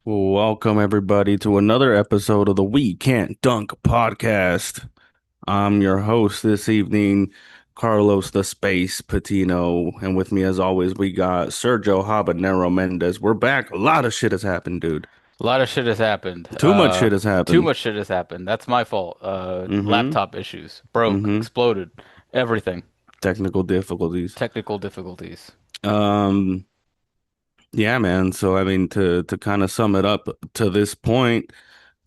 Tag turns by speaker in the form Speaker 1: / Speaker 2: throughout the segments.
Speaker 1: Welcome, everybody, to another episode of the We Can't Dunk podcast. I'm your host this evening, Carlos the Space Patino. And with me, as always, we got Sergio Habanero Mendez. We're back. A lot of shit has happened, dude.
Speaker 2: A lot of shit has happened.
Speaker 1: Too much shit has
Speaker 2: Too
Speaker 1: happened.
Speaker 2: much shit has happened. That's my fault.
Speaker 1: Mm-hmm.
Speaker 2: Laptop issues, broke,
Speaker 1: Mm-hmm.
Speaker 2: exploded, everything.
Speaker 1: Technical difficulties.
Speaker 2: Technical difficulties.
Speaker 1: Um, yeah, man. So, I mean, to kind of sum it up to this point,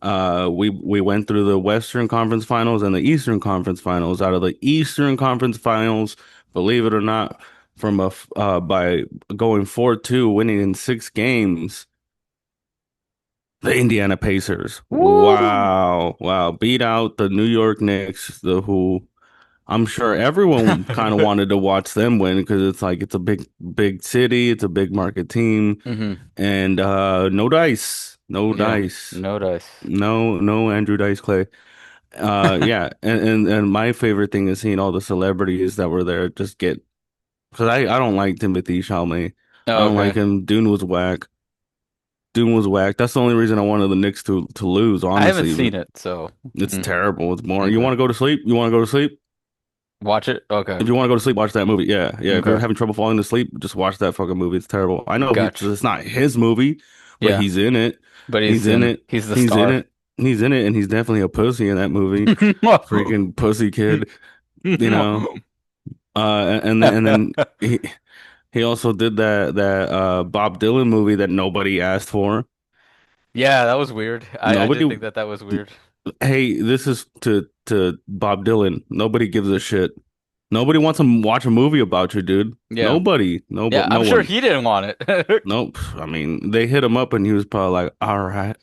Speaker 1: we went through the Western Conference Finals and the Eastern Conference Finals. Out of the Eastern Conference Finals, believe it or not, by going 4-2, winning in 6 games, the Indiana Pacers.
Speaker 2: Woo!
Speaker 1: Wow, wow, beat out the New York Knicks, the who I'm sure everyone kind of wanted to watch them win because it's like it's a big city, it's a big market team,
Speaker 2: hmm
Speaker 1: and no dice, no
Speaker 2: Yeah.
Speaker 1: dice.
Speaker 2: No dice.
Speaker 1: No Andrew Dice Clay. Yeah, and my favorite thing is seeing all the celebrities that were there just get because I don't like Timothy Chalamet. I
Speaker 2: Oh,
Speaker 1: don't like
Speaker 2: okay.
Speaker 1: him. Dune was whack. Dune was whack. That's the only reason I wanted the Knicks to lose.
Speaker 2: I haven't
Speaker 1: Honestly,
Speaker 2: seen it, so
Speaker 1: it's terrible. It's boring. You
Speaker 2: okay.
Speaker 1: want to go to sleep? You want to go to sleep?
Speaker 2: Watch it. Okay.
Speaker 1: If you want to go to sleep, watch that movie. Yeah, yeah. If you're
Speaker 2: Okay.
Speaker 1: having trouble falling asleep, just watch that fucking movie. It's terrible. I know
Speaker 2: Gotcha.
Speaker 1: it's not his movie, but
Speaker 2: Yeah,
Speaker 1: he's in it.
Speaker 2: but
Speaker 1: He's in it.
Speaker 2: he's the
Speaker 1: He's in
Speaker 2: star.
Speaker 1: it. He's in it, and he's definitely a pussy in that movie. Freaking pussy kid, you know. And then he also did that Bob Dylan movie that nobody asked for.
Speaker 2: Yeah, that was weird. I did
Speaker 1: Nobody.
Speaker 2: think that that was weird.
Speaker 1: Hey, this is to Bob Dylan. Nobody gives a shit. Nobody wants to watch a movie about you, dude.
Speaker 2: Yeah.
Speaker 1: Nobody.
Speaker 2: Yeah,
Speaker 1: Nobody.
Speaker 2: I'm
Speaker 1: No
Speaker 2: sure
Speaker 1: one.
Speaker 2: he didn't want it.
Speaker 1: Nope. I mean, they hit him up, and he was probably like, "All right,"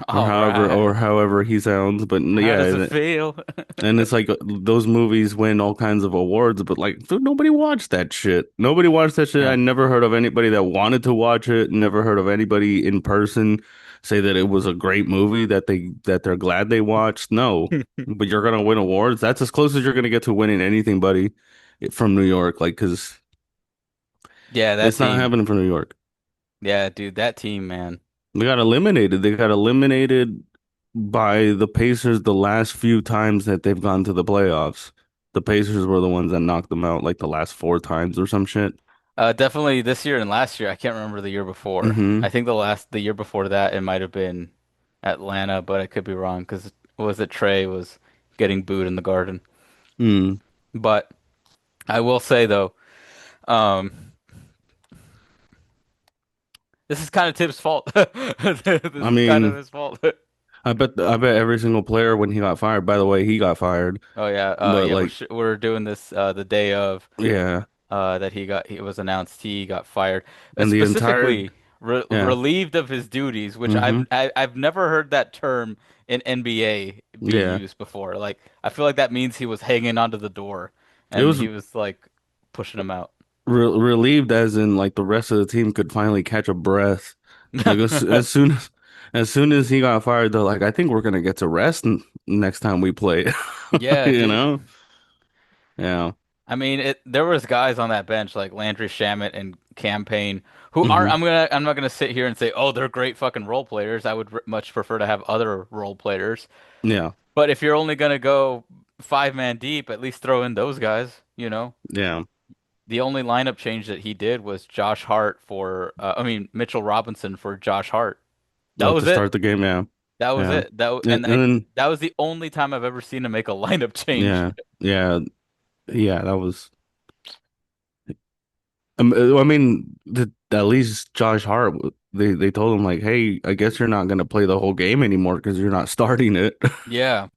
Speaker 2: All right.
Speaker 1: or however he sounds. But
Speaker 2: How does it
Speaker 1: yeah,
Speaker 2: feel?
Speaker 1: and it's like those movies win all kinds of awards, but like dude, nobody watched that shit. Nobody watched that shit.
Speaker 2: Yeah.
Speaker 1: I never heard of anybody that wanted to watch it. Never heard of anybody in person say that it was a great movie that they're glad they watched. No, but you're gonna win awards. That's as close as you're gonna get to winning anything, buddy, from New York. Like, because
Speaker 2: Yeah, that
Speaker 1: it's not
Speaker 2: team.
Speaker 1: happening for New York.
Speaker 2: Yeah, dude, that team, man.
Speaker 1: They got eliminated. They got eliminated by the Pacers the last few times that they've gone to the playoffs. The Pacers were the ones that knocked them out like the last 4 times or some shit.
Speaker 2: Definitely this year and last year. I can't remember the year before.
Speaker 1: Hmm.
Speaker 2: I think the year before that, it might have been Atlanta, but I could be wrong because was it Trey was getting booed in the Garden.
Speaker 1: Mm.
Speaker 2: But I will say though, um, this is kind of Tibbs' fault. This
Speaker 1: I
Speaker 2: is kind of
Speaker 1: mean,
Speaker 2: his fault.
Speaker 1: I bet every single player when he got fired, by the way, he got fired.
Speaker 2: Oh yeah,
Speaker 1: But
Speaker 2: yeah.
Speaker 1: like,
Speaker 2: We're doing this the day of.
Speaker 1: yeah.
Speaker 2: That he was announced he got fired,
Speaker 1: And the entire
Speaker 2: specifically
Speaker 1: yeah.
Speaker 2: relieved of his duties, which
Speaker 1: Hmm.
Speaker 2: I've never heard that term in NBA being
Speaker 1: Yeah.
Speaker 2: used before. Like I feel like that means he was hanging onto the door
Speaker 1: It
Speaker 2: and
Speaker 1: was
Speaker 2: he was like pushing him out.
Speaker 1: relieved as in like the rest of the team could finally catch a breath. Like as soon as he got fired, they're like, I think we're gonna get to rest next time we play.
Speaker 2: Yeah,
Speaker 1: You
Speaker 2: dude.
Speaker 1: know? Yeah.
Speaker 2: I mean, there was guys on that bench like Landry Shamet and Campaign who aren't.
Speaker 1: Hmm.
Speaker 2: I'm not gonna sit here and say, oh, they're great fucking role players. I would much prefer to have other role players.
Speaker 1: Yeah.
Speaker 2: But if you're only gonna go five man deep, at least throw in those guys, you know?
Speaker 1: Yeah.
Speaker 2: The only lineup change that he did was Josh Hart for I mean Mitchell Robinson for Josh Hart. That
Speaker 1: To
Speaker 2: was it.
Speaker 1: start the game. Yeah.
Speaker 2: That was
Speaker 1: Yeah.
Speaker 2: it.
Speaker 1: And then
Speaker 2: that was the only time I've ever seen him make a lineup change.
Speaker 1: yeah. Yeah. Yeah. That was. I mean, at least Josh Hart. They told him like, hey, I guess you're not gonna play the whole game anymore because you're not starting it.
Speaker 2: Yeah.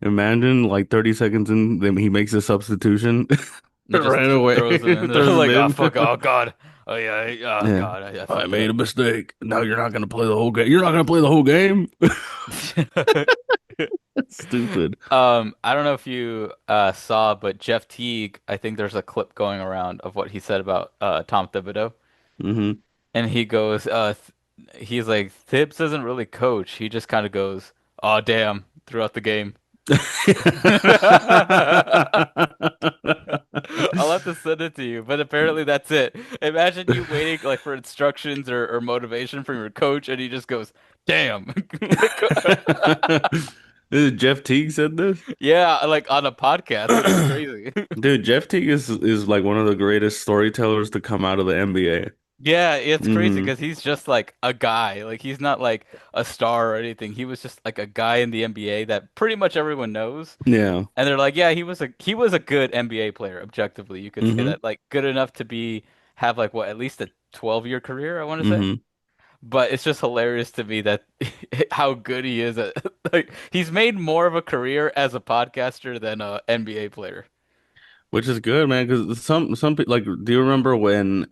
Speaker 1: Imagine like 30 seconds in, then he makes a substitution
Speaker 2: He just
Speaker 1: right away,
Speaker 2: throws him in there
Speaker 1: throws him
Speaker 2: like, oh
Speaker 1: in.
Speaker 2: fuck, oh god. Oh yeah, oh
Speaker 1: Yeah.
Speaker 2: god, I
Speaker 1: I
Speaker 2: fucked it
Speaker 1: made a
Speaker 2: up.
Speaker 1: mistake. Now you're not gonna play the whole game. You're not gonna play the whole game. Stupid.
Speaker 2: I don't know if you saw, but Jeff Teague, I think there's a clip going around of what he said about Tom Thibodeau.
Speaker 1: Hmm.
Speaker 2: And he goes, he's like, Thibs doesn't really coach. He just kind of goes, oh damn, throughout the game. I'll have to send it to you, but apparently that's it. Imagine you waiting like for instructions or motivation from your coach, and he just goes, "Damn!" Like,
Speaker 1: Jeff Teague said this?
Speaker 2: yeah, like on a podcast, which is crazy.
Speaker 1: Dude, Jeff Teague is like one of the greatest storytellers to come out of the NBA.
Speaker 2: Yeah, it's crazy
Speaker 1: Hmm.
Speaker 2: because he's just like a guy. Like he's not like a star or anything. He was just like a guy in the NBA that pretty much everyone knows.
Speaker 1: Yeah.
Speaker 2: And they're like, yeah, he was a good NBA player, objectively. You could say
Speaker 1: Hmm.
Speaker 2: that. Like good enough to be have like what, at least a 12-year career, I want to say.
Speaker 1: Hmm.
Speaker 2: But it's just hilarious to me that how good he is at like he's made more of a career as a podcaster than a NBA player.
Speaker 1: Which is good, man, because some people like, do you remember when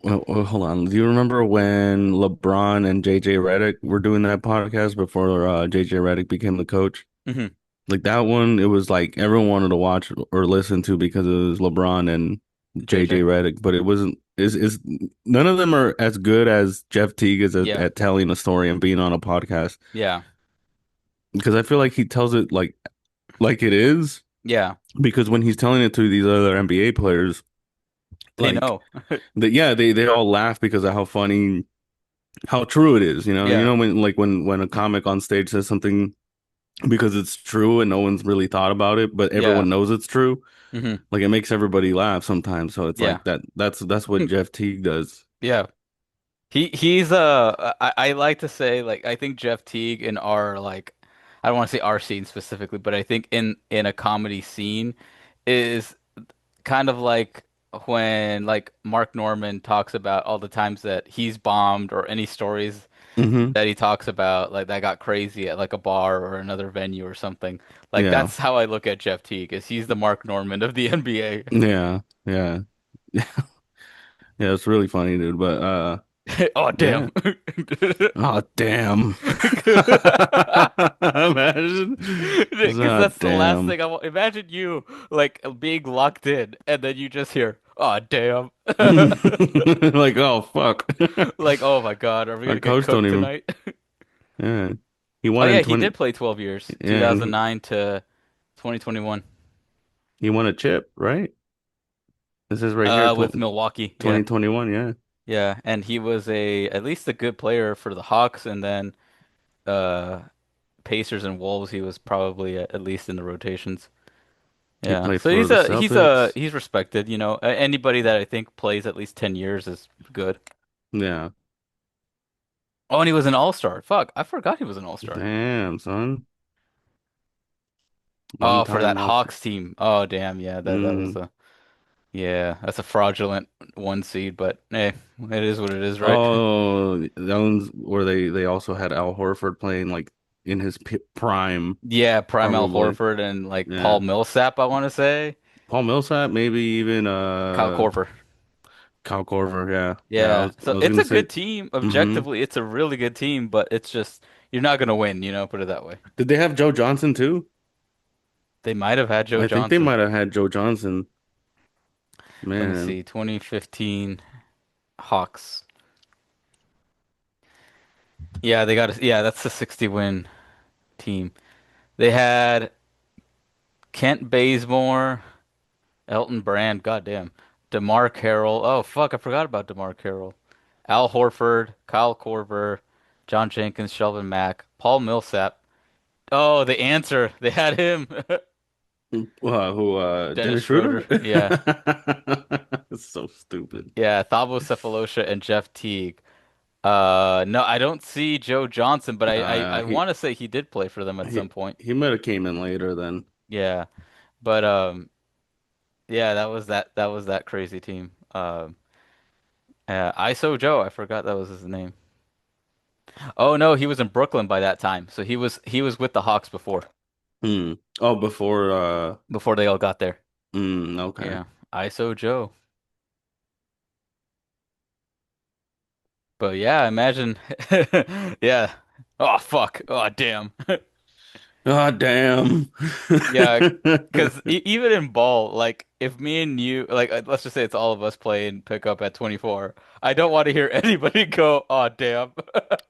Speaker 1: hold on. Do you remember when LeBron and JJ Redick were doing that podcast before JJ Redick became the coach?
Speaker 2: Hmm.
Speaker 1: Like that one, it was like everyone wanted to watch or listen to because it was LeBron and JJ
Speaker 2: JJ?
Speaker 1: Redick, but it wasn't is none of them are as good as Jeff Teague is
Speaker 2: Yeah.
Speaker 1: at telling a story and being on a podcast,
Speaker 2: Yeah.
Speaker 1: because I feel like he tells it like it is,
Speaker 2: Yeah.
Speaker 1: because when he's telling it to these other NBA players,
Speaker 2: They
Speaker 1: like
Speaker 2: know.
Speaker 1: yeah, they all laugh because of how funny, how true it is,
Speaker 2: Yeah.
Speaker 1: when like when a comic on stage says something because it's true and no one's really thought about it, but
Speaker 2: Yeah.
Speaker 1: everyone knows it's true.
Speaker 2: Hmm.
Speaker 1: Like it makes everybody laugh sometimes. So it's
Speaker 2: Yeah.
Speaker 1: like that's what Jeff Teague does.
Speaker 2: Yeah. He's I like to say like I think Jeff Teague in our like I don't want to say our scene specifically, but I think in a comedy scene is kind of like when like Mark Norman talks about all the times that he's bombed or any stories
Speaker 1: Hmm.
Speaker 2: that he talks about like that got crazy at like a bar or another venue or something. Like
Speaker 1: Yeah.
Speaker 2: that's how I look at Jeff Teague is he's the Mark Norman of the NBA.
Speaker 1: Yeah. Yeah. Yeah, it's really funny, dude. But
Speaker 2: Oh
Speaker 1: yeah.
Speaker 2: damn.
Speaker 1: Oh damn. Imagine.
Speaker 2: Because
Speaker 1: Oh
Speaker 2: that's the last
Speaker 1: damn.
Speaker 2: thing I want. Imagine you like being locked in, and then you just hear, "Oh damn!"
Speaker 1: Like, oh fuck.
Speaker 2: Like, oh my God, are we
Speaker 1: Our
Speaker 2: gonna get
Speaker 1: coach don't
Speaker 2: cooked
Speaker 1: even,
Speaker 2: tonight?
Speaker 1: yeah. He
Speaker 2: Oh
Speaker 1: won
Speaker 2: yeah,
Speaker 1: in
Speaker 2: he
Speaker 1: 20,
Speaker 2: did play 12 years,
Speaker 1: yeah, and
Speaker 2: 2009 to 2021.
Speaker 1: he won a chip, right? This is right here,
Speaker 2: With Milwaukee, yeah,
Speaker 1: 2021, yeah.
Speaker 2: yeah, and he was a at least a good player for the Hawks, and then uh Pacers and Wolves, he was probably at least in the rotations.
Speaker 1: He
Speaker 2: Yeah,
Speaker 1: played
Speaker 2: so
Speaker 1: for
Speaker 2: he's
Speaker 1: the
Speaker 2: a he's a
Speaker 1: Celtics.
Speaker 2: he's respected. Anybody that I think plays at least 10 years is good.
Speaker 1: Yeah.
Speaker 2: Oh, and he was an all-star. Fuck, I forgot he was an all-star.
Speaker 1: Damn, son. One
Speaker 2: Oh, for that
Speaker 1: time off.
Speaker 2: Hawks team. Oh, damn. Yeah, that was
Speaker 1: Mm.
Speaker 2: a yeah, that's a fraudulent one seed, but hey, it is what it is, right?
Speaker 1: Oh, that one's where they also had Al Horford playing like in his p prime,
Speaker 2: Yeah, Primal
Speaker 1: probably.
Speaker 2: Horford and like
Speaker 1: Yeah.
Speaker 2: Paul Millsap, I want to say.
Speaker 1: Paul Millsap, maybe even
Speaker 2: Kyle Korver.
Speaker 1: Kyle Korver. Yeah. Yeah,
Speaker 2: Yeah,
Speaker 1: I
Speaker 2: so
Speaker 1: was
Speaker 2: it's
Speaker 1: gonna
Speaker 2: a
Speaker 1: say.
Speaker 2: good team.
Speaker 1: Hmm.
Speaker 2: Objectively, it's a really good team, but it's just you're not gonna win, put it that way.
Speaker 1: Did they have Joe Johnson too?
Speaker 2: They might have had Joe
Speaker 1: I think they
Speaker 2: Johnson.
Speaker 1: might have had Joe Johnson.
Speaker 2: Let me
Speaker 1: Man.
Speaker 2: see, 2015 Hawks. Yeah, yeah, that's the 60 win team. They had Kent Bazemore, Elton Brand, goddamn, DeMar Carroll. Oh fuck, I forgot about DeMar Carroll. Al Horford, Kyle Korver, John Jenkins, Shelvin Mack, Paul Millsap. Oh, the answer. They had him.
Speaker 1: Who,
Speaker 2: Dennis
Speaker 1: Dennis
Speaker 2: Schroeder.
Speaker 1: Schroeder?
Speaker 2: Yeah.
Speaker 1: It's so stupid.
Speaker 2: Yeah, Thabo Cephalosha and Jeff Teague. No, I don't see Joe Johnson, but I
Speaker 1: Uh, he
Speaker 2: want to say he did play for them at
Speaker 1: he
Speaker 2: some point.
Speaker 1: he might have came in later then.
Speaker 2: Yeah. But yeah, that was that crazy team. ISO Joe, I forgot that was his name. Oh no, he was in Brooklyn by that time. So he was with the Hawks
Speaker 1: Hmm. Oh, before
Speaker 2: before they all got there.
Speaker 1: okay.
Speaker 2: Yeah. ISO Joe. But yeah, imagine yeah. Oh fuck. Oh damn.
Speaker 1: Oh, damn.
Speaker 2: Yeah, because even in ball, like if me and you, like let's just say it's all of us playing pickup at 24, I don't want to hear anybody go, "Oh, damn."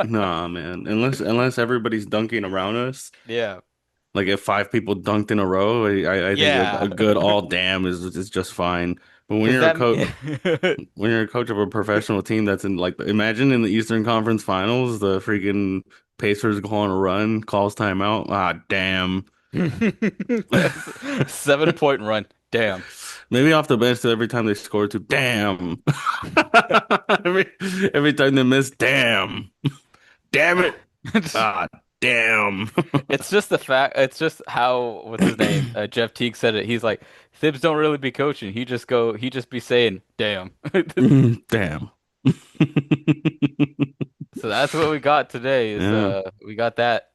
Speaker 1: Nah, man. Unless everybody's dunking around us.
Speaker 2: Yeah.
Speaker 1: Like if five people dunked in a row, I think a
Speaker 2: Yeah.
Speaker 1: good all damn is just fine. But when
Speaker 2: Because
Speaker 1: you're a
Speaker 2: that
Speaker 1: coach when you're a coach of a professional team that's in like imagine in the Eastern Conference Finals, the freaking Pacers go on a run, calls timeout. Ah, damn.
Speaker 2: 7 point run. Damn.
Speaker 1: Maybe off the bench every time they score to damn. Every every time they miss, damn. Damn it. Ah, damn.
Speaker 2: It's just the fact. It's just how what's his name? Jeff Teague said it. He's like, Thibs don't really be coaching. He just go. He just be saying, "Damn."
Speaker 1: Damn.
Speaker 2: So that's what we got today. Is
Speaker 1: Yeah.
Speaker 2: we got that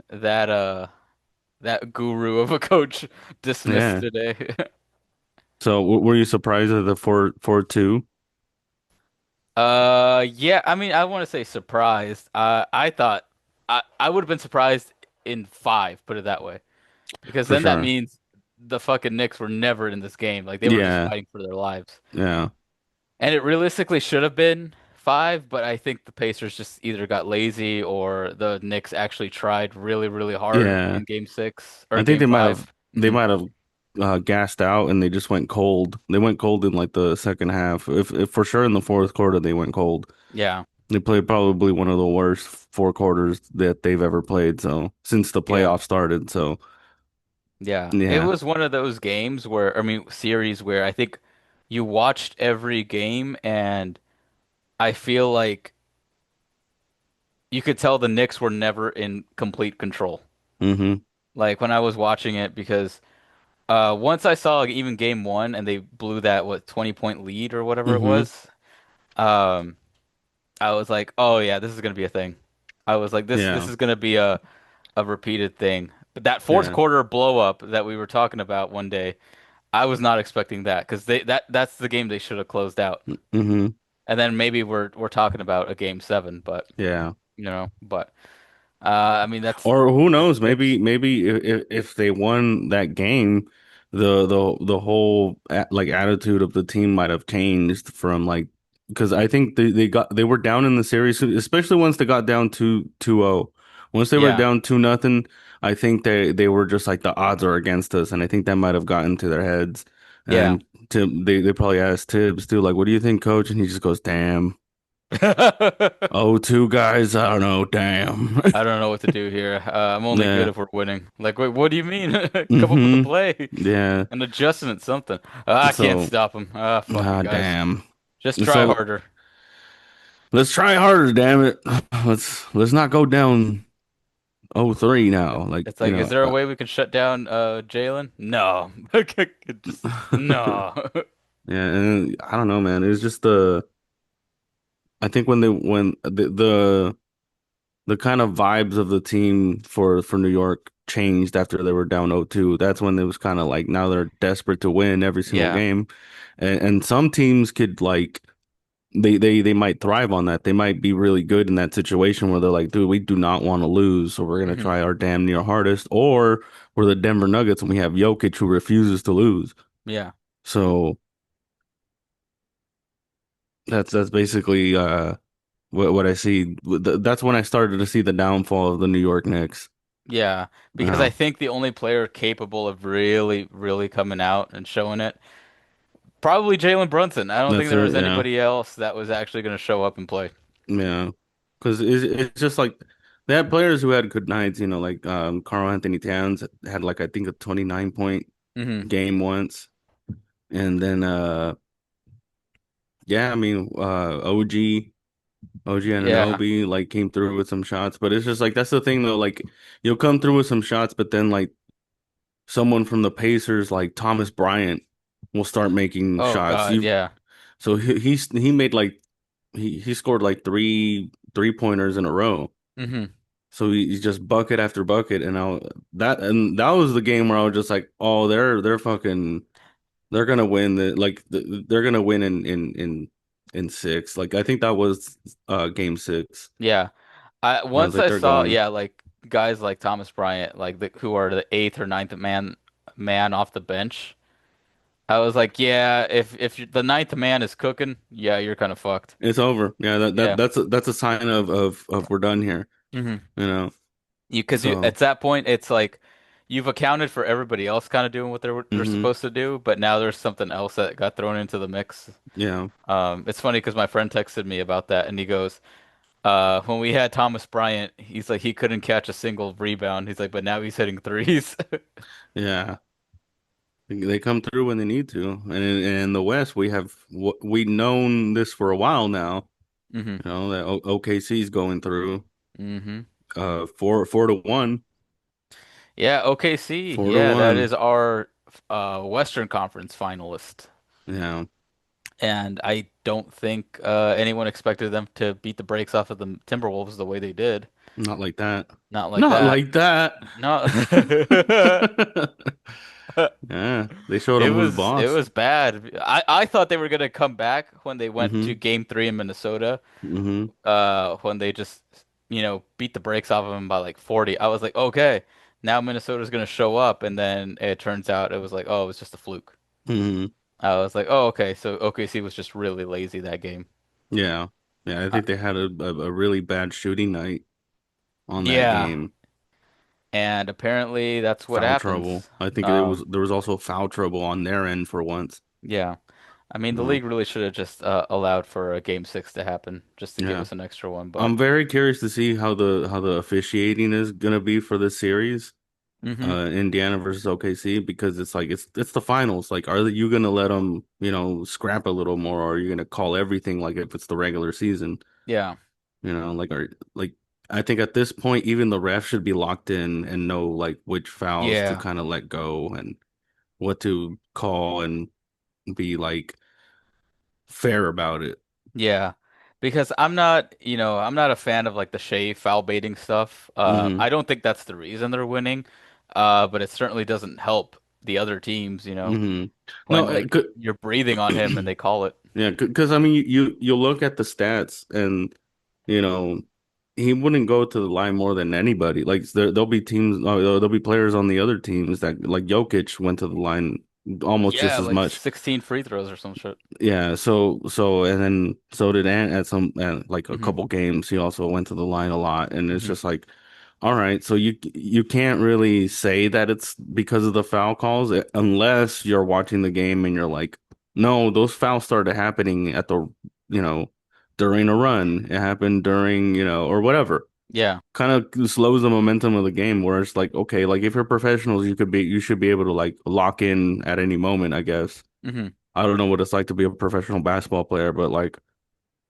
Speaker 2: that guru of a coach dismissed
Speaker 1: Yeah.
Speaker 2: today.
Speaker 1: So were you surprised at the 4-2
Speaker 2: Yeah. I mean, I want to say surprised. I thought I would have been surprised in five. Put it that way. Because
Speaker 1: for
Speaker 2: then that
Speaker 1: sure?
Speaker 2: means the fucking Knicks were never in this game. Like they were just
Speaker 1: Yeah.
Speaker 2: fighting for their lives.
Speaker 1: Yeah.
Speaker 2: And it realistically should have been five, but I think the Pacers just either got lazy or the Knicks actually tried really, really hard
Speaker 1: Yeah.
Speaker 2: in game six or
Speaker 1: I think
Speaker 2: game five.
Speaker 1: they
Speaker 2: Hmm.
Speaker 1: might have gassed out and they just went cold. They went cold in like the second half. If for sure in the fourth quarter they went cold.
Speaker 2: Yeah,
Speaker 1: They played probably one of the worst four quarters that they've ever played. So since the
Speaker 2: yeah,
Speaker 1: playoffs started. So
Speaker 2: yeah. It
Speaker 1: yeah.
Speaker 2: was one of those games where, I mean, series where I think you watched every game and I feel like you could tell the Knicks were never in complete control.
Speaker 1: Hmm.
Speaker 2: Like when I was watching it because once I saw like, even game one and they blew that what 20-point lead or whatever it
Speaker 1: Hmm.
Speaker 2: was, um, I was like, oh yeah, this is gonna be a thing. I was like, this
Speaker 1: Yeah.
Speaker 2: is gonna be a repeated thing. But that fourth
Speaker 1: Yeah.
Speaker 2: quarter blow up that we were talking about one day, I was not expecting that because that's the game they should have closed out.
Speaker 1: Hmm.
Speaker 2: And then maybe we're talking about a game seven, but
Speaker 1: Yeah.
Speaker 2: but I mean
Speaker 1: Or who
Speaker 2: that's
Speaker 1: knows?
Speaker 2: the Knicks.
Speaker 1: Maybe if they won that game, the whole like attitude of the team might have changed from like because I think they were down in the series, especially once they got down to 2-0. Once they were
Speaker 2: Yeah,
Speaker 1: down 2-0, I think they were just like the odds are against us, and I think that might have gotten to their heads.
Speaker 2: yeah.
Speaker 1: And Tim, they probably asked Tibbs too, like, what do you think, coach? And he just goes, damn. Oh, two guys, I don't know, damn.
Speaker 2: I don't know what to do here. I'm only good
Speaker 1: Yeah.
Speaker 2: if we're winning. Like, wait, what do you mean? Come up with a
Speaker 1: Hmm.
Speaker 2: play,
Speaker 1: Yeah.
Speaker 2: an adjustment, something. I can't
Speaker 1: So,
Speaker 2: stop him. Ah, fuck you
Speaker 1: ah,
Speaker 2: guys.
Speaker 1: damn.
Speaker 2: Just try
Speaker 1: So
Speaker 2: harder.
Speaker 1: let's try harder, damn it. Let's not go down 0-3 now. Like,
Speaker 2: It's like, is there a way we can shut down Jalen? No. Just no.
Speaker 1: yeah, and I don't know, man. It was just the I think when the kind of vibes of the team for New York changed after they were down 0-2. That's when it was kind of like now they're desperate to win every single
Speaker 2: Yeah.
Speaker 1: game. And some teams could like they might thrive on that. They might be really good in that situation where they're like, dude, we do not want to lose, so we're gonna
Speaker 2: Hmm.
Speaker 1: try our damn near hardest. Or we're the Denver Nuggets and we have Jokic who refuses to lose.
Speaker 2: Yeah.
Speaker 1: So that's basically what I see. That's when I started to see the downfall of the New York Knicks.
Speaker 2: Yeah. Because I
Speaker 1: Yeah,
Speaker 2: think the only player capable of really, really coming out and showing it, probably Jalen Brunson. I don't think
Speaker 1: that's
Speaker 2: there was
Speaker 1: it. Yeah,
Speaker 2: anybody else that was actually going to show up and play.
Speaker 1: yeah. Because it's just like they had players who had good nights. Like Carl Anthony Towns had like I think a 29-point
Speaker 2: Hmm.
Speaker 1: game once. And then yeah, I mean OG
Speaker 2: Yeah.
Speaker 1: Anunoby like came through with some shots, but it's just like that's the thing though, like you'll come through with some shots, but then like someone from the Pacers like Thomas Bryant will start making
Speaker 2: Oh
Speaker 1: shots.
Speaker 2: God.
Speaker 1: You
Speaker 2: Yeah.
Speaker 1: so he made like he scored like three pointers in a row.
Speaker 2: Hmm.
Speaker 1: So he just bucket after bucket, and that was the game where I was just like, oh, they're fucking they're gonna win they're gonna win in six. Like I think that was game six.
Speaker 2: Yeah. I
Speaker 1: I was
Speaker 2: once
Speaker 1: like
Speaker 2: I
Speaker 1: they're
Speaker 2: saw,
Speaker 1: going.
Speaker 2: yeah, like guys like Thomas Bryant, who are the eighth or ninth man off the bench, I was like, yeah, if the ninth man is cooking, yeah, you're kind of fucked.
Speaker 1: It's over. Yeah,
Speaker 2: Yeah.
Speaker 1: that's a sign of we're done here.
Speaker 2: hmm
Speaker 1: You know.
Speaker 2: Because
Speaker 1: So
Speaker 2: at that point, it's like you've accounted for everybody else kind of doing what they're
Speaker 1: hmm
Speaker 2: supposed to do, but now there's something else that got thrown into the mix.
Speaker 1: yeah.
Speaker 2: It's funny because my friend texted me about that, and he goes, when we had Thomas Bryant, he's like he couldn't catch a single rebound. He's like, but now he's hitting threes.
Speaker 1: Yeah. They come through when they need to. And in the West, we known this for a while now.
Speaker 2: hmm
Speaker 1: You know that OKC's going through
Speaker 2: hmm
Speaker 1: 4-1,
Speaker 2: Yeah, OKC.
Speaker 1: four to
Speaker 2: Yeah, that
Speaker 1: one.
Speaker 2: is our Western Conference finalist.
Speaker 1: Yeah,
Speaker 2: And I don't think anyone expected them to beat the brakes off of the Timberwolves the way they did.
Speaker 1: not like that.
Speaker 2: Not like
Speaker 1: Not
Speaker 2: that.
Speaker 1: like that.
Speaker 2: No.
Speaker 1: Yeah, they showed them who's
Speaker 2: It
Speaker 1: boss.
Speaker 2: was bad. I thought they were gonna come back when they went to
Speaker 1: hmm
Speaker 2: game three in Minnesota.
Speaker 1: hmm
Speaker 2: When they just, beat the brakes off of them by like 40. I was like, okay, now Minnesota's gonna show up, and then it turns out it was like, oh, it was just a fluke.
Speaker 1: hmm
Speaker 2: I was like, oh, okay, so OKC was just really lazy that game.
Speaker 1: Yeah, yeah. I
Speaker 2: Uh,
Speaker 1: think they had a really bad shooting night on that
Speaker 2: yeah,
Speaker 1: game.
Speaker 2: and apparently that's what
Speaker 1: Foul trouble.
Speaker 2: happens.
Speaker 1: I think
Speaker 2: Um,
Speaker 1: there was also foul trouble on their end for once.
Speaker 2: yeah, I mean the
Speaker 1: No.
Speaker 2: league really should have just allowed for a game six to happen just to give
Speaker 1: Yeah.
Speaker 2: us an extra one, but
Speaker 1: I'm very curious to see how the officiating is gonna be for this series,
Speaker 2: hmm
Speaker 1: Indiana versus OKC, because it's like it's the finals. Like, are you gonna let them, scrap a little more, or are you gonna call everything like if it's the regular season?
Speaker 2: yeah,
Speaker 1: Like I think at this point, even the ref should be locked in and know like which fouls to
Speaker 2: yeah.
Speaker 1: kind of let go and what to call and be like fair about it.
Speaker 2: Yeah, because I'm not a fan of like the Shea foul baiting stuff.
Speaker 1: hmm
Speaker 2: I don't think that's the reason they're winning. But it certainly doesn't help the other teams,
Speaker 1: hmm No,
Speaker 2: when like you're breathing on him and they call it.
Speaker 1: yeah, because I mean, you look at the stats, and you know he wouldn't go to the line more than anybody. Like there'll be teams, there'll be players on the other teams that like Jokic went to the line almost
Speaker 2: Yeah,
Speaker 1: just as
Speaker 2: like
Speaker 1: much.
Speaker 2: 16 free throws or some shit.
Speaker 1: Yeah, and then so did Ant at some like a
Speaker 2: hmm
Speaker 1: couple games. He also went to the line a lot, and it's
Speaker 2: hmm
Speaker 1: just like, all right, so you can't really say that it's because of the foul calls unless you're watching the game and you're like, no, those fouls started happening at the you know during a run. It happened during or whatever.
Speaker 2: Yeah.
Speaker 1: Kind of slows the momentum of the game. Where it's like, okay, like if you're professionals, you should be able to like lock in at any moment, I guess.
Speaker 2: hmm
Speaker 1: I don't know what it's like to be a professional basketball player, but like,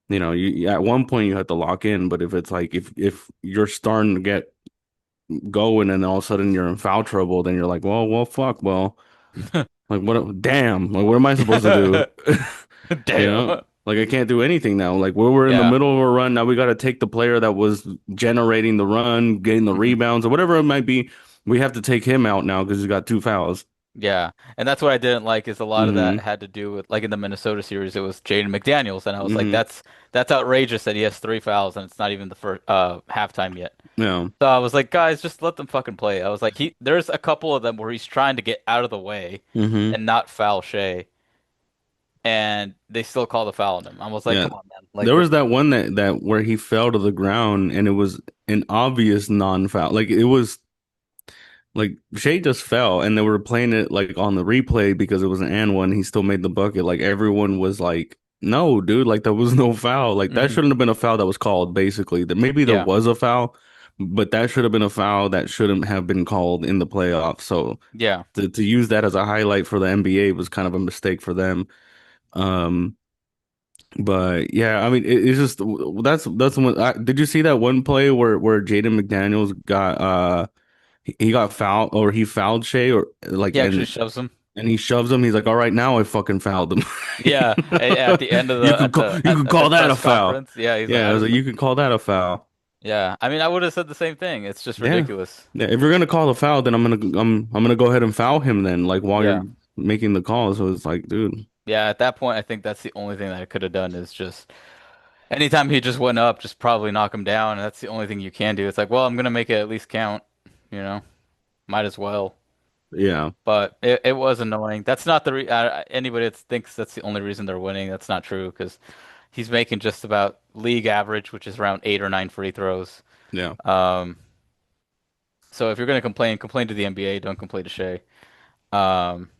Speaker 1: you at one point you have to lock in, but if it's like if you're starting to get going and all of a sudden you're in foul trouble, then you're like, well, fuck, well, like damn, like what am I supposed to do? You know?
Speaker 2: Damn.
Speaker 1: Like I can't do anything now. Like we're in the
Speaker 2: Yeah.
Speaker 1: middle of a run, now we got to take the player that was generating the run, getting the
Speaker 2: hmm
Speaker 1: rebounds or whatever it might be. We have to take him out now because he's got two fouls.
Speaker 2: Yeah. And that's what I didn't like is a lot of that
Speaker 1: hmm
Speaker 2: had to do with like in the Minnesota series it was Jaden McDaniels and I was like
Speaker 1: hmm
Speaker 2: that's outrageous that he has three fouls and it's not even the first halftime yet.
Speaker 1: Yeah.
Speaker 2: So I was like, guys, just let them fucking play. I was like, there's a couple of them where he's trying to get out of the way
Speaker 1: hmm
Speaker 2: and not foul Shea, and they still call the foul on him. I was like,
Speaker 1: Yeah.
Speaker 2: come on, man.
Speaker 1: There was that one that where he fell to the ground and it was an obvious non-foul. Like it was like Shea just fell and they were playing it like on the replay because it was an and one. He still made the bucket. Like everyone was like, "No, dude! Like there was no foul. Like that
Speaker 2: hmm
Speaker 1: shouldn't have been a foul that was called. Basically, that maybe there
Speaker 2: Yeah,
Speaker 1: was a foul, but that should have been a foul that shouldn't have been called in the playoffs. So
Speaker 2: yeah,
Speaker 1: to use that as a highlight for the NBA was kind of a mistake for them. Um, but yeah, I mean, it's just that's one. Did you see that one play where Jaden McDaniels got he got fouled or he fouled Shea or like
Speaker 2: he actually shoves him.
Speaker 1: and he shoves him. He's like, "All right, now I fucking fouled him."
Speaker 2: Yeah, at the end of the
Speaker 1: You could
Speaker 2: at the
Speaker 1: call that a
Speaker 2: press
Speaker 1: foul.
Speaker 2: conference. Yeah, he's like,
Speaker 1: Yeah,
Speaker 2: I
Speaker 1: I was like,
Speaker 2: didn't.
Speaker 1: you could call that a foul.
Speaker 2: Yeah, I mean, I would have said the same thing. It's just
Speaker 1: Yeah.
Speaker 2: ridiculous.
Speaker 1: Yeah, if you're gonna call a foul, then I'm gonna go ahead and foul him then, like while
Speaker 2: Yeah,
Speaker 1: you're making the call. So it's like, dude.
Speaker 2: yeah. At that point, I think that's the only thing that I could have done is just Anytime he just went up, just probably knock him down. And that's the only thing you can do. It's like, well, I'm gonna make it at least count, you know? Might as well.
Speaker 1: Yeah,
Speaker 2: But it was annoying. That's not the re anybody that thinks that's the only reason they're winning. That's not true because he's making just about league average, which is around 8 or 9 free throws.
Speaker 1: yeah,
Speaker 2: Um, so if you're gonna complain, complain to the NBA. Don't complain to Shea. Um,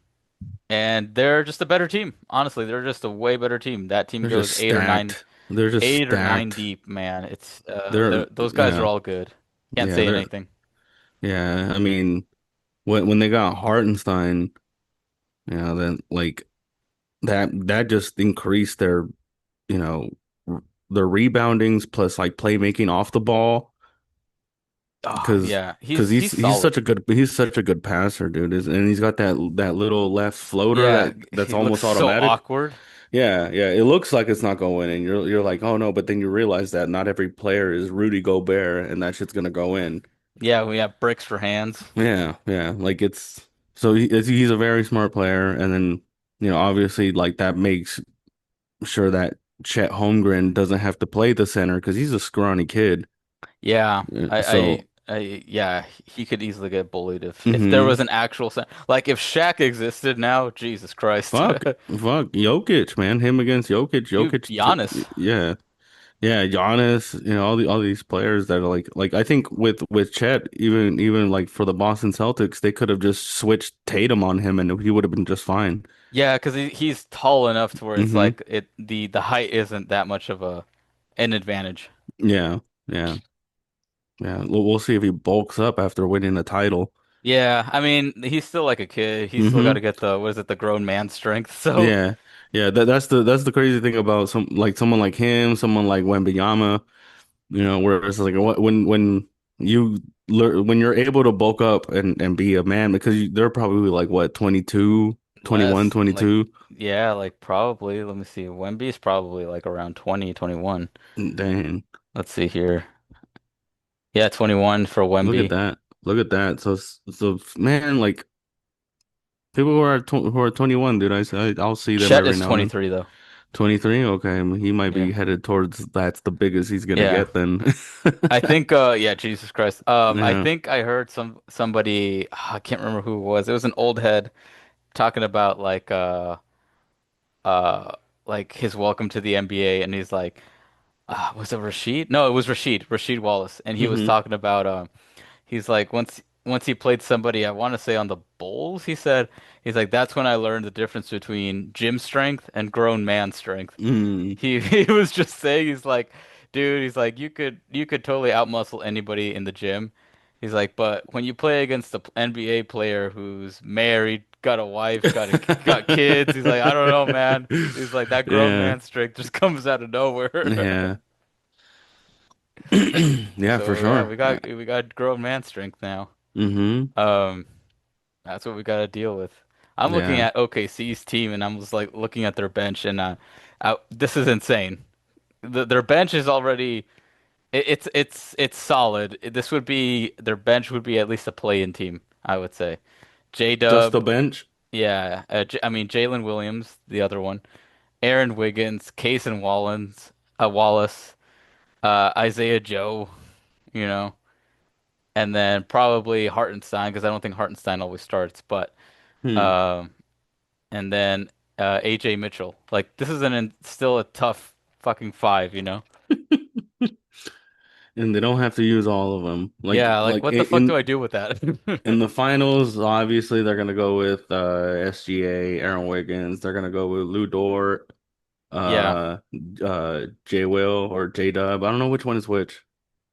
Speaker 2: and they're just a better team. Honestly, they're just a way better team. That team
Speaker 1: they're just
Speaker 2: goes eight or nine,
Speaker 1: stacked. They're just
Speaker 2: 8 or 9
Speaker 1: stacked.
Speaker 2: deep, man. It's
Speaker 1: They're
Speaker 2: those guys are
Speaker 1: yeah,
Speaker 2: all good. Can't
Speaker 1: yeah,
Speaker 2: say
Speaker 1: they're
Speaker 2: anything.
Speaker 1: yeah. I mean, when they got Hartenstein, then like that just increased their you know r- their reboundings plus like playmaking off the ball
Speaker 2: Oh
Speaker 1: because
Speaker 2: yeah,
Speaker 1: because
Speaker 2: he's solid.
Speaker 1: he's such a good passer, dude. And he's got that little left floater
Speaker 2: Yeah,
Speaker 1: that's
Speaker 2: he looks
Speaker 1: almost
Speaker 2: so
Speaker 1: automatic.
Speaker 2: awkward.
Speaker 1: Yeah, yeah. It looks like it's not going in. You're like, oh no, but then you realize that not every player is Rudy Gobert, and that shit's gonna go in.
Speaker 2: Yeah, we have bricks for hands.
Speaker 1: Yeah, yeah. Like it's so he's a very smart player, and then obviously like that makes sure that Chet Holmgren doesn't have to play the center because he's a scrawny kid.
Speaker 2: Yeah,
Speaker 1: So,
Speaker 2: yeah, he could easily get bullied if there
Speaker 1: hmm
Speaker 2: was an actual like if Shaq existed now, Jesus Christ.
Speaker 1: fuck, Jokic, man, him against Jokic,
Speaker 2: You Giannis.
Speaker 1: yeah, yeah, Giannis, all these players that are like I think with Chet, even like for the Boston Celtics, they could have just switched Tatum on him and he would have been just fine.
Speaker 2: Yeah, because he's tall enough to where it's
Speaker 1: Hmm
Speaker 2: like the height isn't that much of an advantage.
Speaker 1: Yeah, yeah, yeah. We'll see if he bulks up after winning a title.
Speaker 2: Yeah, I mean he's still like a kid. He's still got to
Speaker 1: Hmm
Speaker 2: get the what is it, the grown man strength. So
Speaker 1: Yeah, yeah. That's the crazy thing about someone like him, someone like Wembanyama. Where it's like when you when you're able to bulk up and be a man because they're probably like what 22, 21,
Speaker 2: less like
Speaker 1: 22.
Speaker 2: yeah, like probably. Let me see. Wemby's probably like around 20, 21.
Speaker 1: Dang,
Speaker 2: Let's see here. Yeah, 21 for
Speaker 1: look at
Speaker 2: Wemby.
Speaker 1: that. Look at that. So man, like people who are 21, dude, I'll see them
Speaker 2: Chet
Speaker 1: every
Speaker 2: is
Speaker 1: now and then.
Speaker 2: 23 though.
Speaker 1: 23, okay, he might
Speaker 2: Yeah.
Speaker 1: be headed towards that's the biggest he's gonna
Speaker 2: Yeah.
Speaker 1: get then.
Speaker 2: I think yeah, Jesus Christ. I
Speaker 1: Yeah.
Speaker 2: think I heard somebody I can't remember who it was. It was an old head talking about uh like his welcome to the NBA and he's like was it Rashid? No, it was Rashid Wallace and he was
Speaker 1: hmm
Speaker 2: talking about he's like once he played somebody I want to say on the Bulls, he said he's like that's when I learned the difference between gym strength and grown man strength.
Speaker 1: Mm.
Speaker 2: He was just saying he's like, dude, he's like you could totally outmuscle anybody in the gym. He's like, but when you play against the NBA player who's married, got a wife, got kids, he's like, I don't know, man. He's like that grown
Speaker 1: Yeah.
Speaker 2: man strength just comes out of nowhere.
Speaker 1: Yeah. Yeah, for
Speaker 2: So yeah,
Speaker 1: sure.
Speaker 2: we got grown man strength now.
Speaker 1: Mm-hmm.
Speaker 2: Um, that's what we got to deal with. I'm looking
Speaker 1: Yeah.
Speaker 2: at OKC's team and I'm just like looking at their bench and this is insane. Their bench is already it's solid. This would be their bench would be at least a play-in team, I would say.
Speaker 1: Just the
Speaker 2: J-Dub,
Speaker 1: bench.
Speaker 2: yeah. I mean Jalen Williams, the other one. Aaron Wiggins, Wallace, Isaiah Joe, you know, and then probably Hartenstein because I don't think Hartenstein always starts, but
Speaker 1: Hmm.
Speaker 2: um, and then AJ Mitchell. Like this is still a tough fucking five, you know.
Speaker 1: And they don't have to use all of them.
Speaker 2: Yeah, like
Speaker 1: Like
Speaker 2: what the fuck do I do with that?
Speaker 1: in the finals, obviously they're gonna go with SGA, Aaron Wiggins. They're gonna go with Lou Dort,
Speaker 2: Yeah.
Speaker 1: uh J Will or J Dub. I don't know which one is which.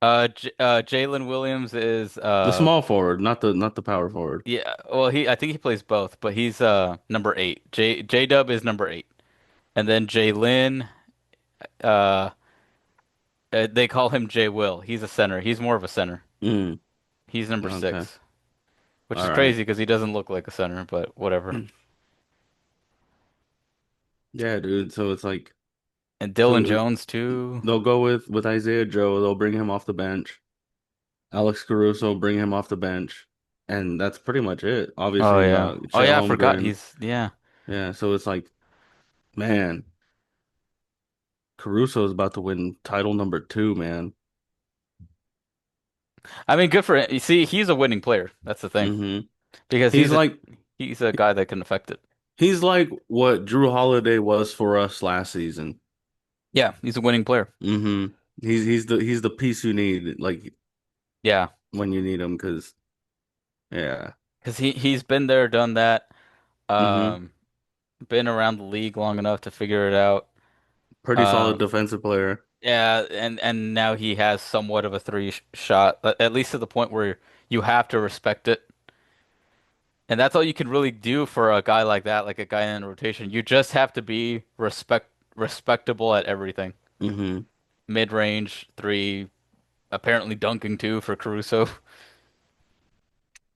Speaker 2: Jalen Williams is
Speaker 1: The small forward, not the power forward.
Speaker 2: yeah, well I think he plays both, but he's number 8. J Dub is number 8. And then Jalen uh, they call him J Will. He's a center. He's more of a center.
Speaker 1: Mm.
Speaker 2: He's number
Speaker 1: Okay.
Speaker 2: 6, which
Speaker 1: All
Speaker 2: is
Speaker 1: right.
Speaker 2: crazy because he doesn't look like a center, but whatever.
Speaker 1: Yeah, dude. So it's like
Speaker 2: And Dylan
Speaker 1: so
Speaker 2: Jones too.
Speaker 1: they'll go with Isaiah Joe. They'll bring him off the bench. Alex Caruso, bring him off the bench, and that's pretty much it.
Speaker 2: Oh
Speaker 1: Obviously,
Speaker 2: yeah. Oh
Speaker 1: Chet
Speaker 2: yeah, I forgot
Speaker 1: Holmgren.
Speaker 2: he's yeah.
Speaker 1: Yeah, so it's like, man, Caruso is about to win title number two, man.
Speaker 2: I mean, good for him. You see, he's a winning player. That's the thing.
Speaker 1: hmm
Speaker 2: Because
Speaker 1: He's like
Speaker 2: he's a guy that can affect it.
Speaker 1: he's like what Drew Holiday was for us last season.
Speaker 2: Yeah, he's a winning player.
Speaker 1: hmm he's the piece you need like
Speaker 2: Yeah,
Speaker 1: when you need him because yeah.
Speaker 2: because he's been there, done that.
Speaker 1: hmm
Speaker 2: Um, been around the league long enough to figure it out.
Speaker 1: Pretty solid
Speaker 2: Um,
Speaker 1: defensive player.
Speaker 2: yeah, and now he has somewhat of a three sh shot, at least to the point where you have to respect it. And that's all you can really do for a guy like that, like a guy in rotation. You just have to be respectable at everything.
Speaker 1: hmm
Speaker 2: Mid-range, three, apparently dunking too for Caruso.